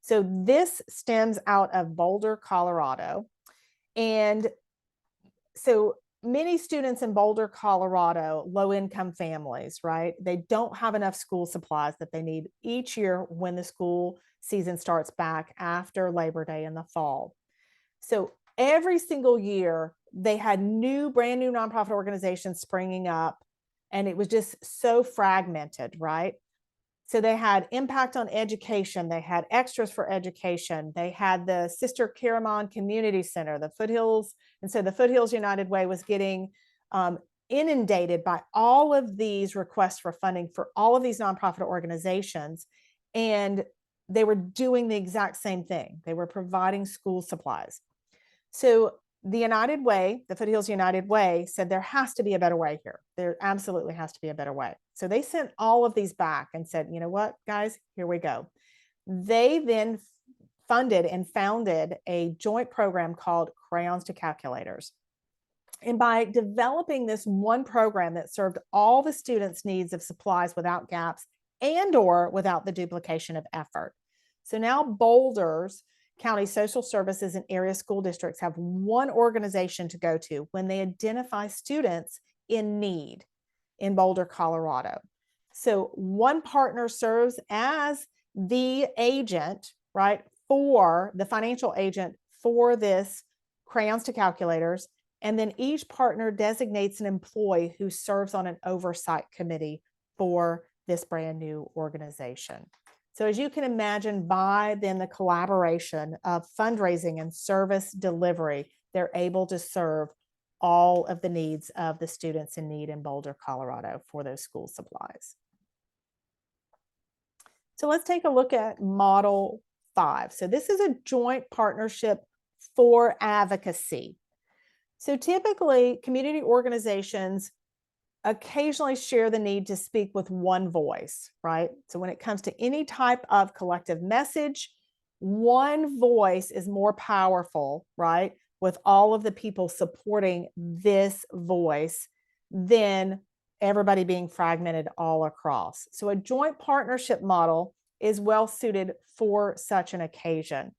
So this stems out of Boulder, Colorado. And so many students in Boulder, Colorado, low-income families, right? They don't have enough school supplies that they need each year when the school season starts back after Labor Day in the fall. So every single year, they had brand new nonprofit organizations springing up, and it was just so fragmented, right? So they had impact on education. They had extras for education. They had the Sister Caramon Community Center, the Foothills. And so the Foothills United Way was getting inundated by all of these requests for funding for all of these nonprofit organizations. And they were doing the exact same thing. They were providing school supplies. So the United Way, the Foothills United Way, said there has to be a better way here. There absolutely has to be a better way. So they sent all of these back and said, you know what, guys, here we go. They then funded and founded a joint program called Crayons to Calculators. And by developing this one program that served all the students' needs of supplies without gaps and or without the duplication of effort. So now Boulder's County Social Services and area school districts have one organization to go to when they identify students in need in Boulder, Colorado. So one partner serves as the agent, right, for the financial agent for this Crayons to Calculators. And then each partner designates an employee who serves on an oversight committee for this brand new organization. So as you can imagine, by then the collaboration of fundraising and service delivery, they're able to serve all of the needs of the students in need in Boulder, Colorado for those school supplies. So let's take a look at Model 5. So this is a joint partnership for advocacy. So typically, community organizations occasionally share the need to speak with one voice, right? So when it comes to any type of collective message, one voice is more powerful, right? With all of the people supporting this voice than everybody being fragmented all across. So a joint partnership model is well suited for such an occasion.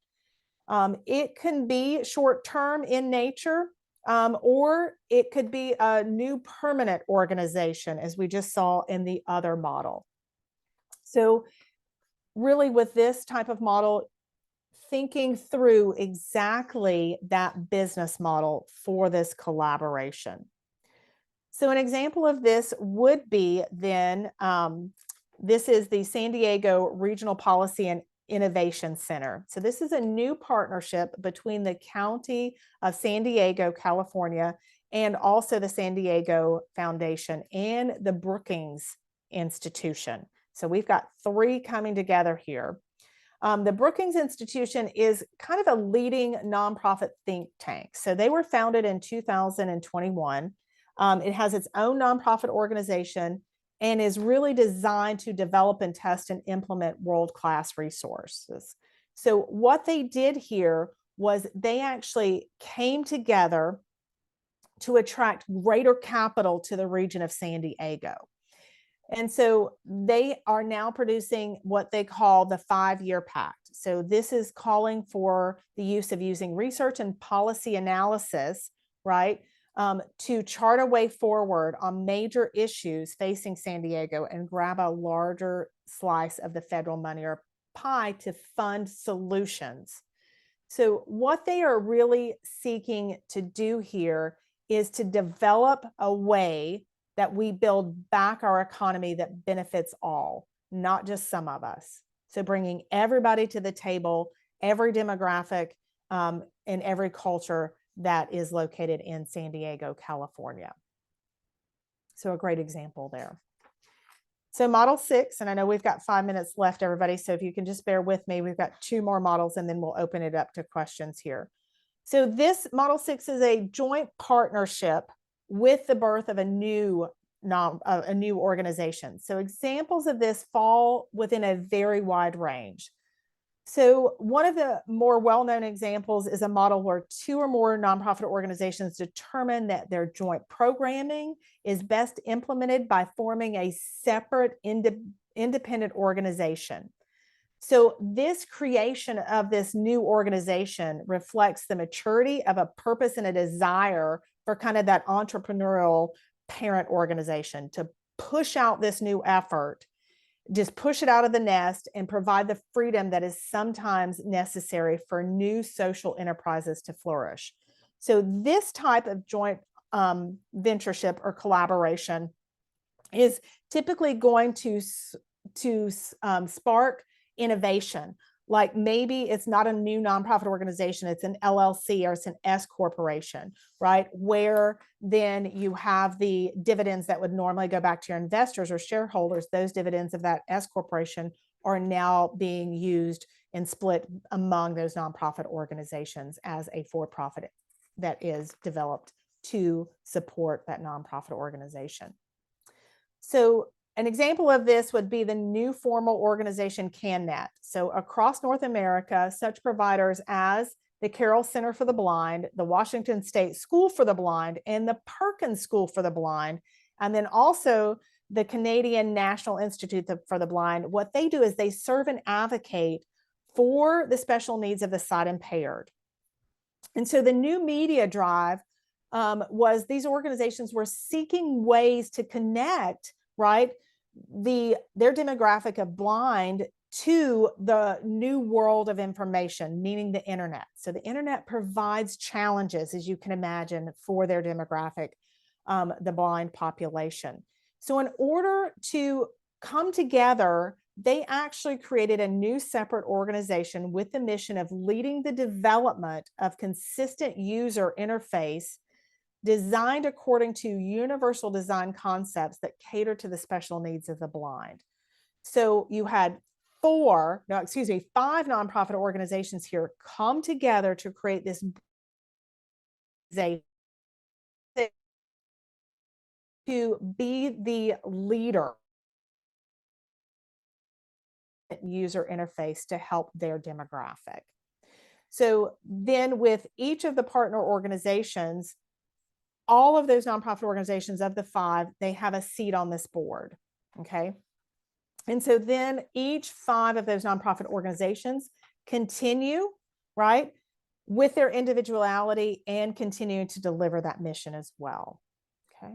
It can be short-term in nature, or it could be a new permanent organization, as we just saw in the other model. So really with this type of model, thinking through exactly that business model for this collaboration. So an example of this would be then, this is the San Diego Regional Policy and Innovation Center. So this is a new partnership between the County of San Diego, California, and also the San Diego Foundation and the Brookings Institution. So we've got 3 coming together here. The Brookings Institution is kind of a leading nonprofit think tank. So they were founded in 2021. It has its own nonprofit organization and is really designed to develop and test and implement world-class resources. So what they did here was they actually came together to attract greater capital to the region of San Diego. And so they are now producing what they call the 5-year pact. So this is calling for the use of using research and policy analysis, right, to chart a way forward on major issues facing San Diego and grab a larger slice of the federal money or pie to fund solutions. So what they are really seeking to do here is to develop a way that we build back our economy that benefits all, not just some of us. So bringing everybody to the table, every demographic, and every culture that is located in San Diego, California. So a great example there. So model 6, and I know we've got 5 minutes left, everybody. So if you can just bear with me, we've got 2 more models and then we'll open it up to questions here. So this model 6 is a joint partnership with the birth of a new organization. So examples of this fall within a very wide range. So one of the more well-known examples is a model where 2 or more nonprofit organizations determine that their joint programming is best implemented by forming a separate independent organization. So this creation of this new organization reflects the maturity of a purpose and a desire for kind of that entrepreneurial parent organization to push out this new effort, just push it out of the nest and provide the freedom that is sometimes necessary for new social enterprises to flourish. So this type of joint ventureship or collaboration is typically going to spark innovation. Like maybe it's not a new nonprofit organization, it's an LLC or it's an S corporation, right? Where then you have the dividends that would normally go back to your investors or shareholders. Those dividends of that S corporation are now being used and split among those nonprofit organizations as a for-profit that is developed to support that nonprofit organization. So an example of this would be the new formal organization CanNet. So across North America, such providers as the Carroll Center for the Blind, the Washington State School for the Blind, and the Perkins School for the Blind, and then also the Canadian National Institute for the Blind, what they do is they serve and advocate for the special needs of the sight impaired. And so the new media drive was these organizations were seeking ways to connect, right, their demographic of blind to the new world of information, meaning the internet. So the internet provides challenges, as you can imagine, for their demographic, the blind population. So in order to come together, they actually created a new separate organization with the mission of leading the development of consistent user interface designed according to universal design concepts that cater to the special needs of the blind. So you had 5 nonprofit organizations here come together to create this to be the leader user interface to help their demographic. So then with each of the partner organizations, all of those nonprofit organizations of the 5, they have a seat on this board, okay? And so then each 5 of those nonprofit organizations continue, right, with their individuality and continue to deliver that mission as well, okay?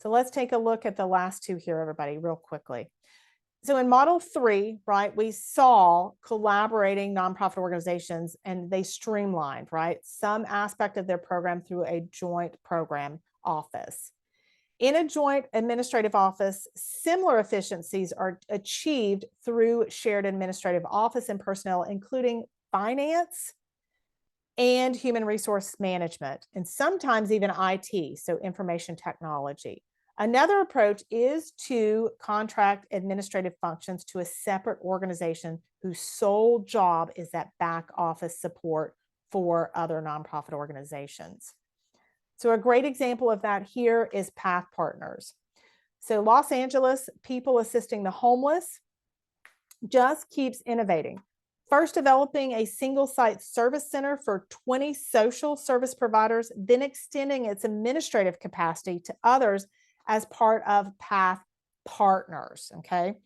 So let's take a look at the last 2 here, everybody, real quickly. So in model 3, right, we saw collaborating nonprofit organizations and they streamlined, right, some aspect of their program through a joint program office. In a joint administrative office, similar efficiencies are achieved through shared administrative office and personnel, including finance and human resource management, and sometimes even IT, so information technology. Another approach is to contract administrative functions to a separate organization whose sole job is that back office support for other nonprofit organizations. So a great example of that here is Path Partners. So Los Angeles People Assisting the Homeless just keeps innovating. First developing a single site service center for 20 social service providers, then extending its administrative capacity to others as part of Path Partners, okay?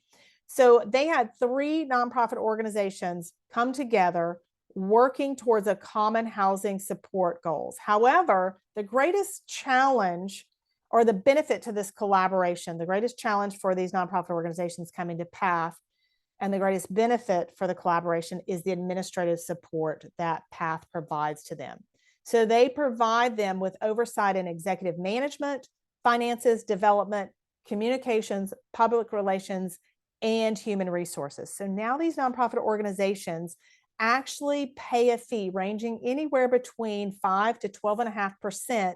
So they had 3 nonprofit organizations come together working towards a common housing support goals. However, the greatest challenge or the benefit to this collaboration, the greatest challenge for these nonprofit organizations coming to Path and the greatest benefit for the collaboration is the administrative support that PATH provides to them. So they provide them with oversight in executive management, finances, development, communications, public relations, and human resources. So now these nonprofit organizations actually pay a fee ranging anywhere between 5 to 12.5%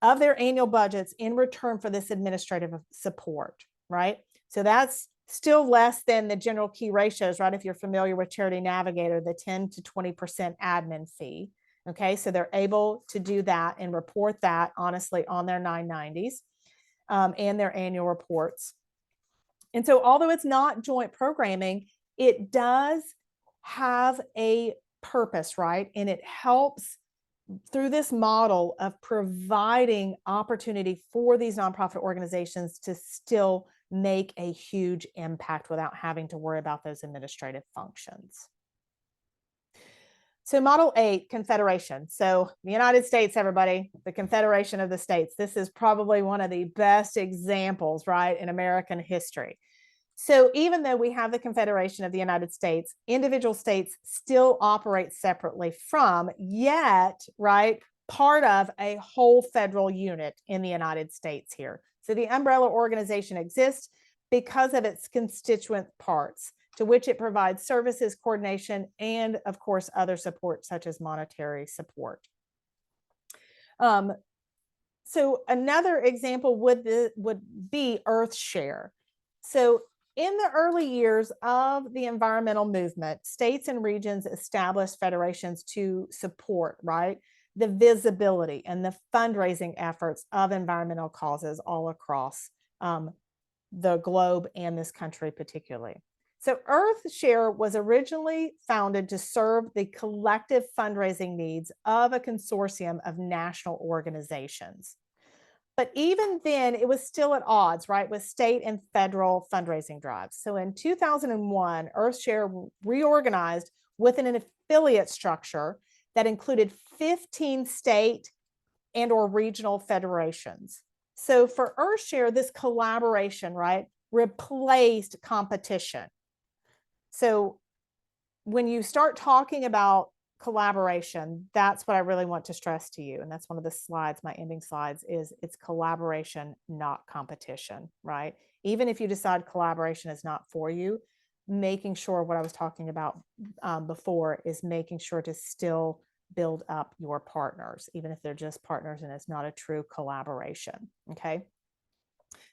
of their annual budgets in return for this administrative support, right? So that's still less than the general key ratios, right? If you're familiar with Charity Navigator, the 10 to 20% admin fee. Okay, so they're able to do that and report that honestly on their 990s and their annual reports. And so although it's not joint programming, it does have a purpose, right? And it helps through this model of providing opportunity for these nonprofit organizations to still make a huge impact without having to worry about those administrative functions. So Model 8, Confederation. So the United States, everybody, the Confederation of the States. This is probably one of the best examples, right, in American history. So even though we have the Confederation of the United States, individual states still operate separately from, yet, right, part of a whole federal unit in the United States here. So the umbrella organization exists because of its constituent parts, to which it provides services, coordination, and of course, other support such as monetary support. So another example would be EarthShare. So in the early years of the environmental movement, states and regions established federations to support, right, the visibility and the fundraising efforts of environmental causes all across the globe and this country particularly. So EarthShare was originally founded to serve the collective fundraising needs of a consortium of national organizations. But even then, it was still at odds, right, with state and federal fundraising drives. So in 2001, EarthShare reorganized within an affiliate structure that included 15 state and or regional federations. So for EarthShare, this collaboration, right, replaced competition. So when you start talking about collaboration, that's what I really want to stress to you. And that's one of the slides, my ending slides, is it's collaboration, not competition, right? Even if you decide collaboration is not for you, making sure what I was talking about before is making sure to still build up your partners, even if they're just partners and it's not a true collaboration, okay?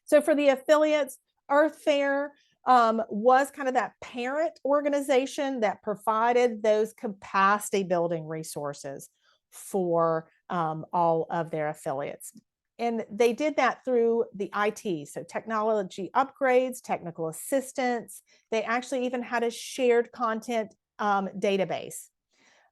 So for the affiliates, EarthFair was kind of that parent organization that provided those capacity building resources for all of their affiliates. And they did that through the IT, so technology upgrades, technical assistance. They actually even had a shared content database.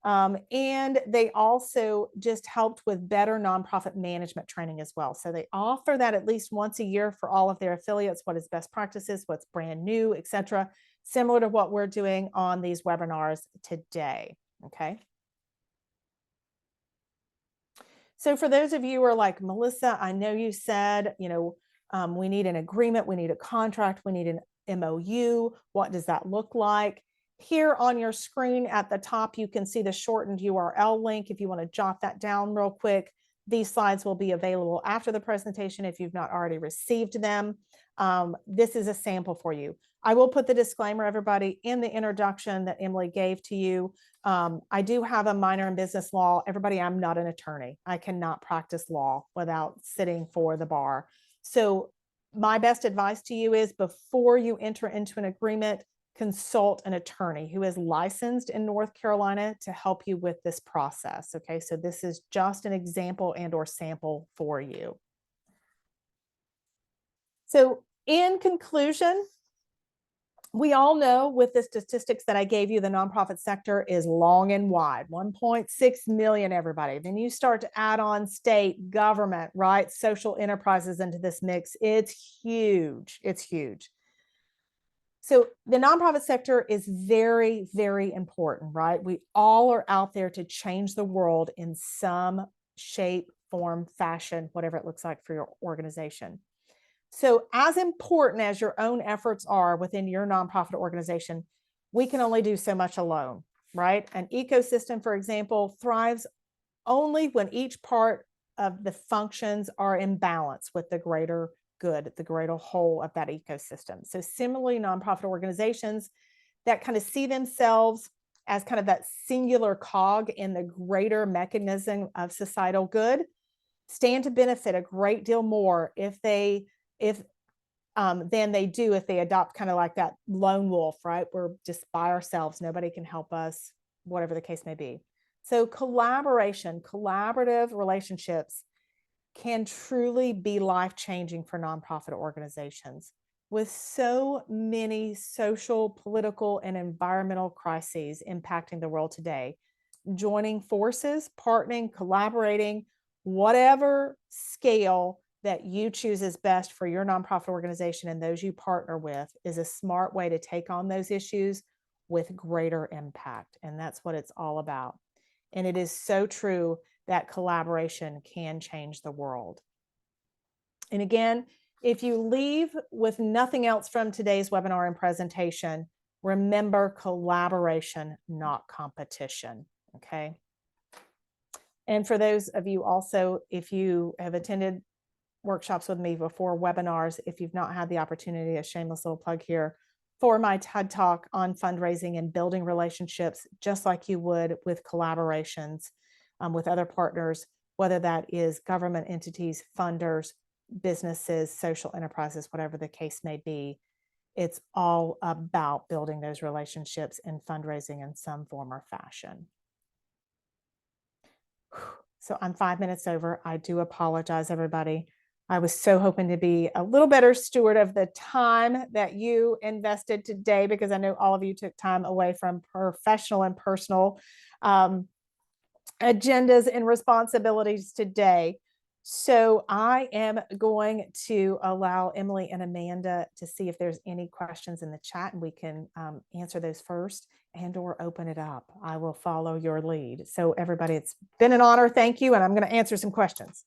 And they also just helped with better nonprofit management training as well. So they offer that at least once a year for all of their affiliates, what is best practices, what's brand new, et cetera, similar to what we're doing on these webinars today, okay? So for those of you who are like, Melissa, I know you said, you know, we need an agreement, we need a contract, we need an MOU. What does that look like? Here on your screen at the top, you can see the shortened URL link. If you want to jot that down real quick, these slides will be available after the presentation if you've not already received them. This is a sample for you. I will put the disclaimer, everybody, in the introduction that Emily gave to you. I do have a minor in business law. Everybody, I'm not an attorney. I cannot practice law without sitting for the bar. So my best advice to you is before you enter into an agreement, consult an attorney who is licensed in North Carolina to help you with this process. Okay, so this is just an example and or sample for you. So in conclusion, we all know with the statistics that I gave you, the nonprofit sector is long and wide, 1.6 million, everybody. Then you start to add on state, government, right, social enterprises into this mix. It's huge. It's huge. So the nonprofit sector is very, very important, right? We all are out there to change the world in some shape, form, fashion, whatever it looks like for your organization. So as important as your own efforts are within your nonprofit organization, we can only do so much alone, right? An ecosystem, for example, thrives only when each part of the functions are in balance with the greater good, the greater whole of that ecosystem. So similarly, nonprofit organizations that kind of see themselves as kind of that singular cog in the greater mechanism of societal good stand to benefit a great deal more if than they do if they adopt kind of like that lone wolf, right? We're just by ourselves, nobody can help us, whatever the case may be. So collaboration, collaborative relationships can truly be life-changing for nonprofit organizations. With so many social, political, and environmental crises impacting the world today, joining forces, partnering, collaborating, whatever scale that you choose is best for your nonprofit organization and those you partner with is a smart way to take on those issues with greater impact. And that's what it's all about. And it is so true that collaboration can change the world. And again, if you leave with nothing else from today's webinar and presentation, remember collaboration, not competition. Okay. And for those of you also, if you have attended workshops with me before, webinars, if you've not had the opportunity, a shameless little plug here, for my TED Talk on fundraising and building relationships, just like you would with collaborations with other partners, whether that is government entities, funders, businesses, social enterprises, whatever the case may be. It's all about building those relationships and fundraising in some form or fashion. So I'm 5 minutes over. I do apologize, everybody. I was so hoping to be a little better steward of the time that you invested today, because I know all of you took time away from professional and personal agendas and responsibilities today. So I am going to allow Emily and Amanda to see if there's any questions in the chat, and we can answer those first and or open it up. I will follow your lead. So everybody, it's been an honor. Thank you. And I'm going to answer some questions.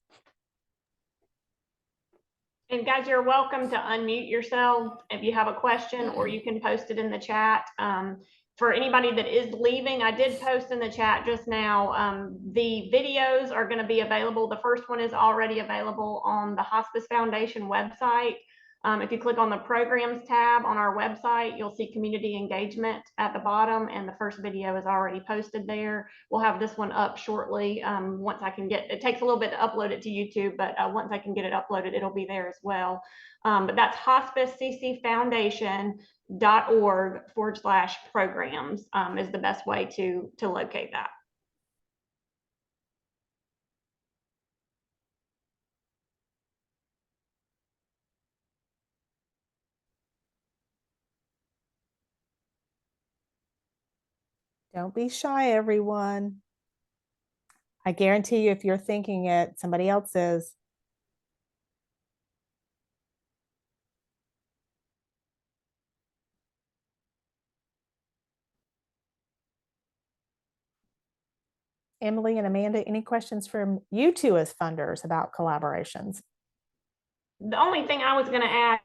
And guys, you're welcome to unmute yourself if you have a question, or you can post it in the chat. For anybody that is leaving, I did post in the chat just now, the videos are going to be available. The first one is already available on the Hospice Foundation website. If you click on the programs tab on our website, you'll see community engagement at the bottom, and the first video is already posted there. We'll have this one up shortly. Once I can get, it takes a little bit to upload it to YouTube, but once I can get it uploaded, it'll be there as well. But that's hospiceccfoundation.org/programs is the best way to locate that. Don't be shy, everyone. I guarantee you, if you're thinking it, somebody else is. Emily and Amanda, any questions from you two as funders about collaborations? The only thing I was going to add,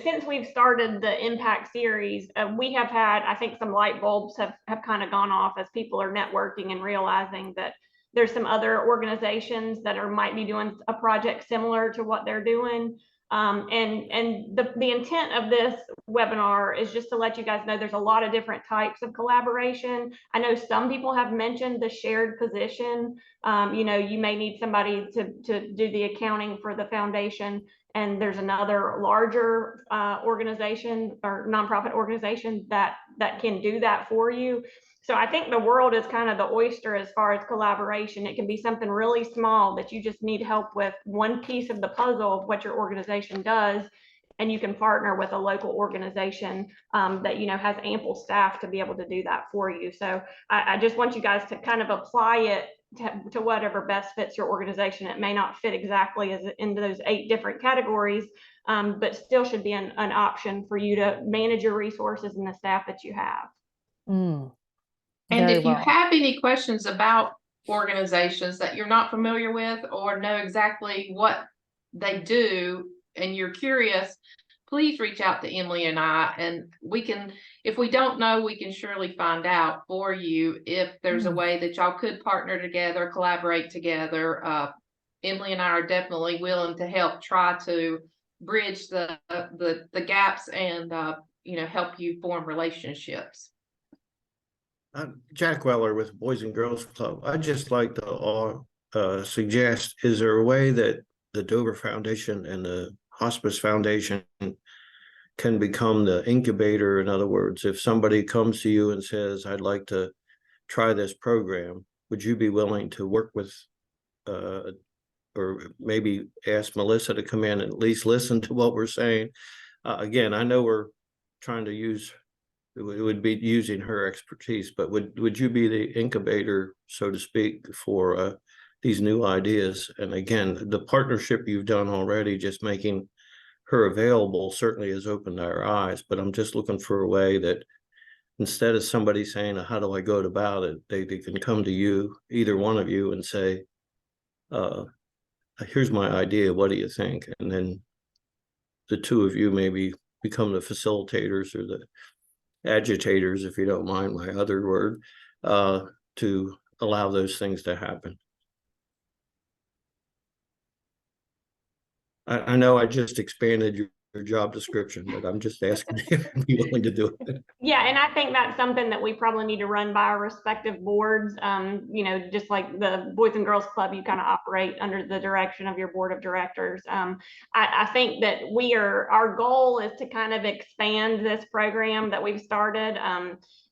since we've started the Impact series, we have had, I think, some light bulbs have kind of gone off as people are networking and realizing that there's some other organizations that might be doing a project similar to what they're doing. And the intent of this webinar is just to let you guys know there's a lot of different types of collaboration. I know some people have mentioned the shared position. You may need somebody to do the accounting for the foundation, and there's another larger organization or nonprofit organization that can do that for you. So I think the world is kind of the oyster as far as collaboration. It can be something really small that you just need help with one piece of the puzzle of what your organization does, and you can partner with a local organization that has ample staff to be able to do that for you. So I just want you guys to kind of apply it to whatever best fits your organization. It may not fit exactly as into those 8 different categories, but still should be an option for you to manage your resources and the staff that you have. And if you have any questions about organizations that you're not familiar with or know exactly what they do, and you're curious, please reach out to Emily and I, and we can, if we don't know, we can surely find out for you if there's a way that y'all could partner together, collaborate together. Emily and I are definitely willing to help try to bridge the gaps and help you form relationships. I'm Jack Weller with Boys and Girls Club. I'd just like to suggest, is there a way that the Dover Foundation and the Hospice Foundation can become the incubator? In other words, if somebody comes to you and says, I'd like to try this program, would you be willing to work with or maybe ask Melissa to come in and at least listen to what we're saying? Again, I know we're trying to use, it would be using her expertise, but would you be the incubator, so to speak, for these new ideas? And again, the partnership you've done already, just making her available, certainly has opened our eyes, but I'm just looking for a way that instead of somebody saying, how do I go about it, they can come to you, either one of you, and say, here's my idea, what do you think? And then the two of you maybe become the facilitators or the agitators, if you don't mind my other word, to allow those things to happen. I know I just expanded your job description, but I'm just asking if you'd be willing to do it. Yeah, and I think that's something that we probably need to run by our respective boards. Just like the Boys and Girls Club, you kind of operate under the direction of your board of directors. I think that our goal is to kind of expand this program that we've started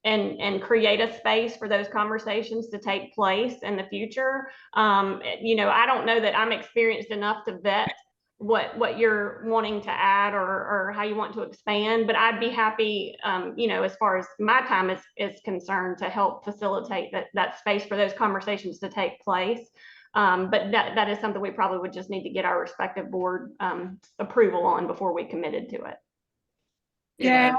and create a space for those conversations to take place in the future. I don't know that I'm experienced enough to vet what you're wanting to add or how you want to expand, but I'd be happy, as far as my time is concerned, to help facilitate that space for those conversations to take place. But that is something we probably would just need to get our respective board approval on before we committed to it. Yeah,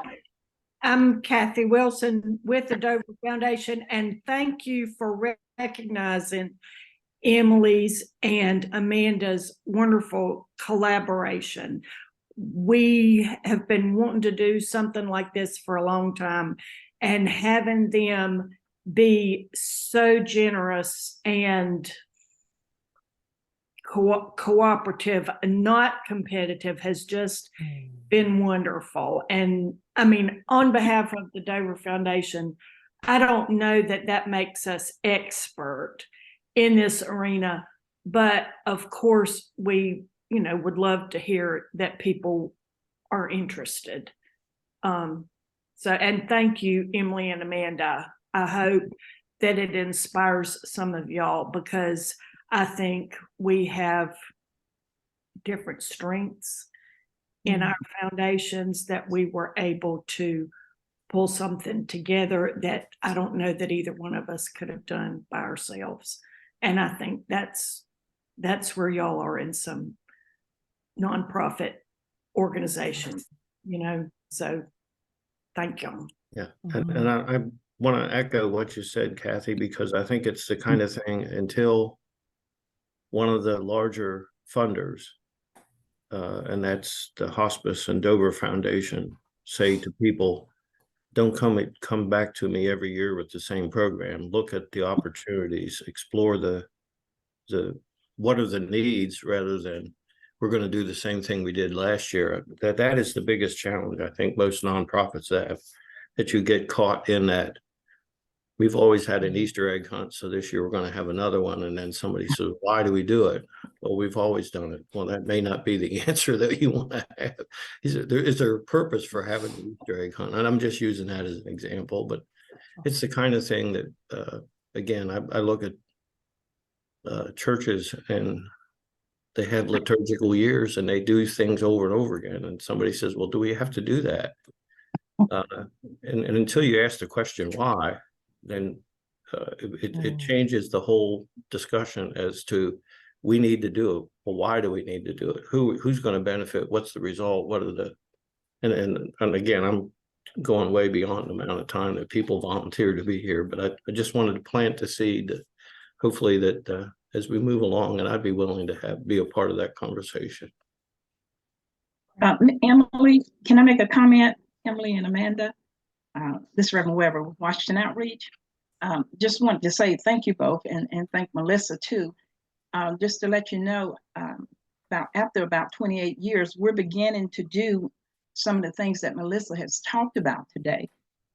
I'm Kathy Wilson with the Dover Foundation, and thank you for recognizing Emily's and Amanda's wonderful collaboration. We have been wanting to do something like this for a long time, and having them be so generous and cooperative and not competitive has just been wonderful. And I mean, on behalf of the Dover Foundation, I don't know that makes us expert in this arena, but of course we would love to hear that people are interested. And thank you, Emily and Amanda. I hope that it inspires some of y'all, because I think we have different strengths in our foundations that we were able to pull something together that I don't know that either one of us could have done by ourselves. And I think that's where y'all are in some nonprofit organizations, so thank y'all. Yeah, and I want to echo what you said, Kathy, because I think it's the kind of thing, until one of the larger funders, and that's the Hospice and Dover Foundation, say to people, don't come back to me every year with the same program. Look at the opportunities, explore the what are the needs, rather than we're going to do the same thing we did last year. That is the biggest challenge I think most nonprofits have, that you get caught in that. We've always had an Easter egg hunt, so this year we're going to have another one, and then somebody says, why do we do it? Well, we've always done it. Well, that may not be the answer that you want to have. Is there a purpose for having an Easter egg hunt? And I'm just using that as an example, but it's the kind of thing that, again, I look at churches, and they have liturgical years and they do things over and over again. And somebody says, well, do we have to do that? And until you ask the question why, then it changes the whole discussion as to, we need to do it. Well, why do we need to do it? Who's going to benefit? What's the result? What are the, and again, I'm going way beyond the amount of time that people volunteer to be here, but I just wanted to plant the seed that hopefully that as we move along, and I'd be willing to be a part of that conversation. Emily, can I make a comment? Emily and Amanda, this is Reverend Weber with Washington Outreach. Just wanted to say thank you both and thank Melissa too. Just to let you know, after about 28 years, we're beginning to do some of the things that Melissa has talked about today.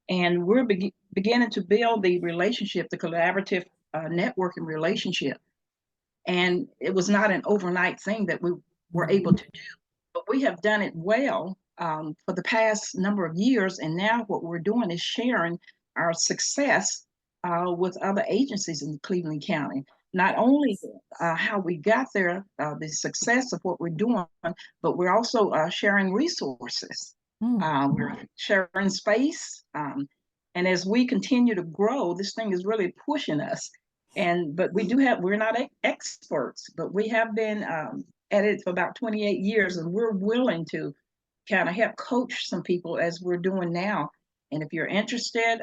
And we're beginning to build the relationship, the collaborative networking relationship. And it was not an overnight thing that we were able to do, but we have done it well for the past number of years. And now what we're doing is sharing our success with other agencies in Cleveland County. Not only how we got there, the success of what we're doing, but we're also sharing resources. We're sharing space. And as we continue to grow, this thing is really pushing us. But we're not experts, but we have been at it for about 28 years, and we're willing to kind of help coach some people as we're doing now. And if you're interested,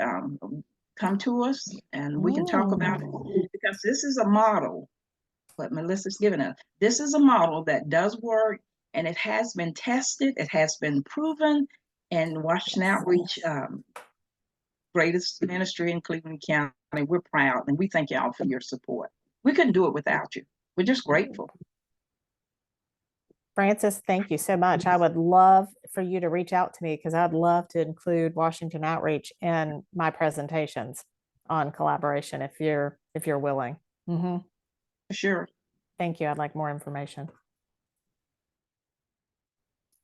come to us and we can talk about it, because this is a model, what Melissa's given us. This is a model that does work, and it has been tested, it has been proven, and Washington Outreach, greatest ministry in Cleveland County. We're proud, and we thank y'all for your support. We couldn't do it without you. We're just grateful. Frances, thank you so much. I would love for you to reach out to me, because I'd love to include Washington Outreach in my presentations on collaboration if you're willing. Sure. Thank you. I'd like more information.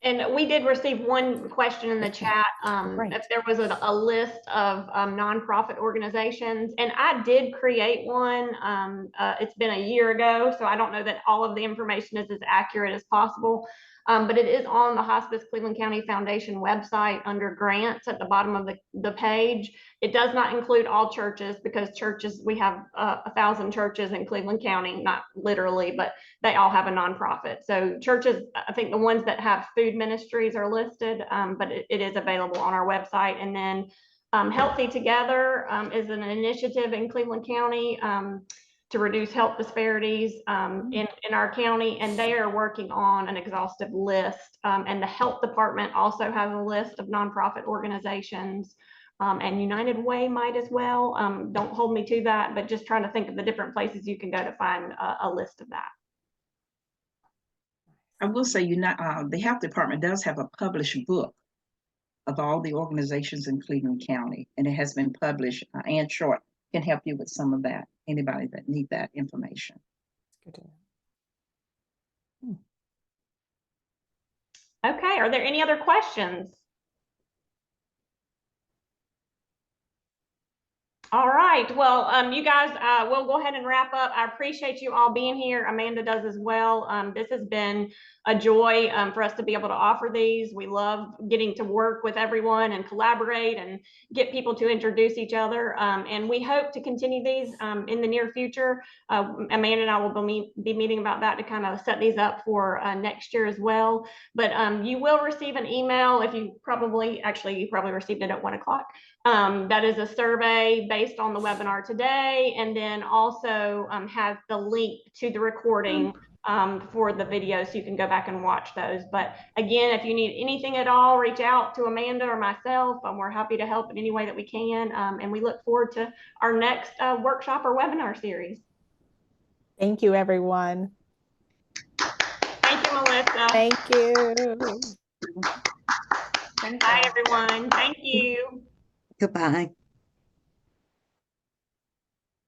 And we did receive one question in the chat, Great. if there was a list of nonprofit organizations, and I did create one. It's been a year ago, so I don't know that all of the information is as accurate as possible, but it is on the Hospice Cleveland County Foundation website under grants at the bottom of the page. It does not include all churches, because churches, we have 1,000 churches in Cleveland County, not literally, but they all have a nonprofit. So churches, I think the ones that have food ministries are listed, but it is available on our website. And then Healthy Together is an initiative in Cleveland County to reduce health disparities in our county, and they are working on an exhaustive list. And the health department also has a list of nonprofit organizations, and United Way might as well. Don't hold me to that, but just trying to think of the different places you can go to find a list of that. I will say, the health department does have a published book of all the organizations in Cleveland County, and it has been published. Ann Short can help you with some of that, anybody that need that information. Good to know. Okay, are there any other questions? All right, well, you guys, we'll go ahead and wrap up. I appreciate you all being here. Amanda does as well. This has been a joy for us to be able to offer these. We love getting to work with everyone and collaborate and get people to introduce each other. And we hope to continue these in the near future. Amanda and I will be meeting about that to kind of set these up for next year as well. But you will receive an email if you probably received it at 1 o'clock. That is a survey based on the webinar today, and then also has the link to the recording for the video, so you can go back and watch those. But again, if you need anything at all, reach out to Amanda or myself. We're happy to help in any way that we can, and we look forward to our next workshop or webinar series. Thank you, everyone. Thank you, Melissa. Thank you. Bye, everyone. Thank you. Goodbye.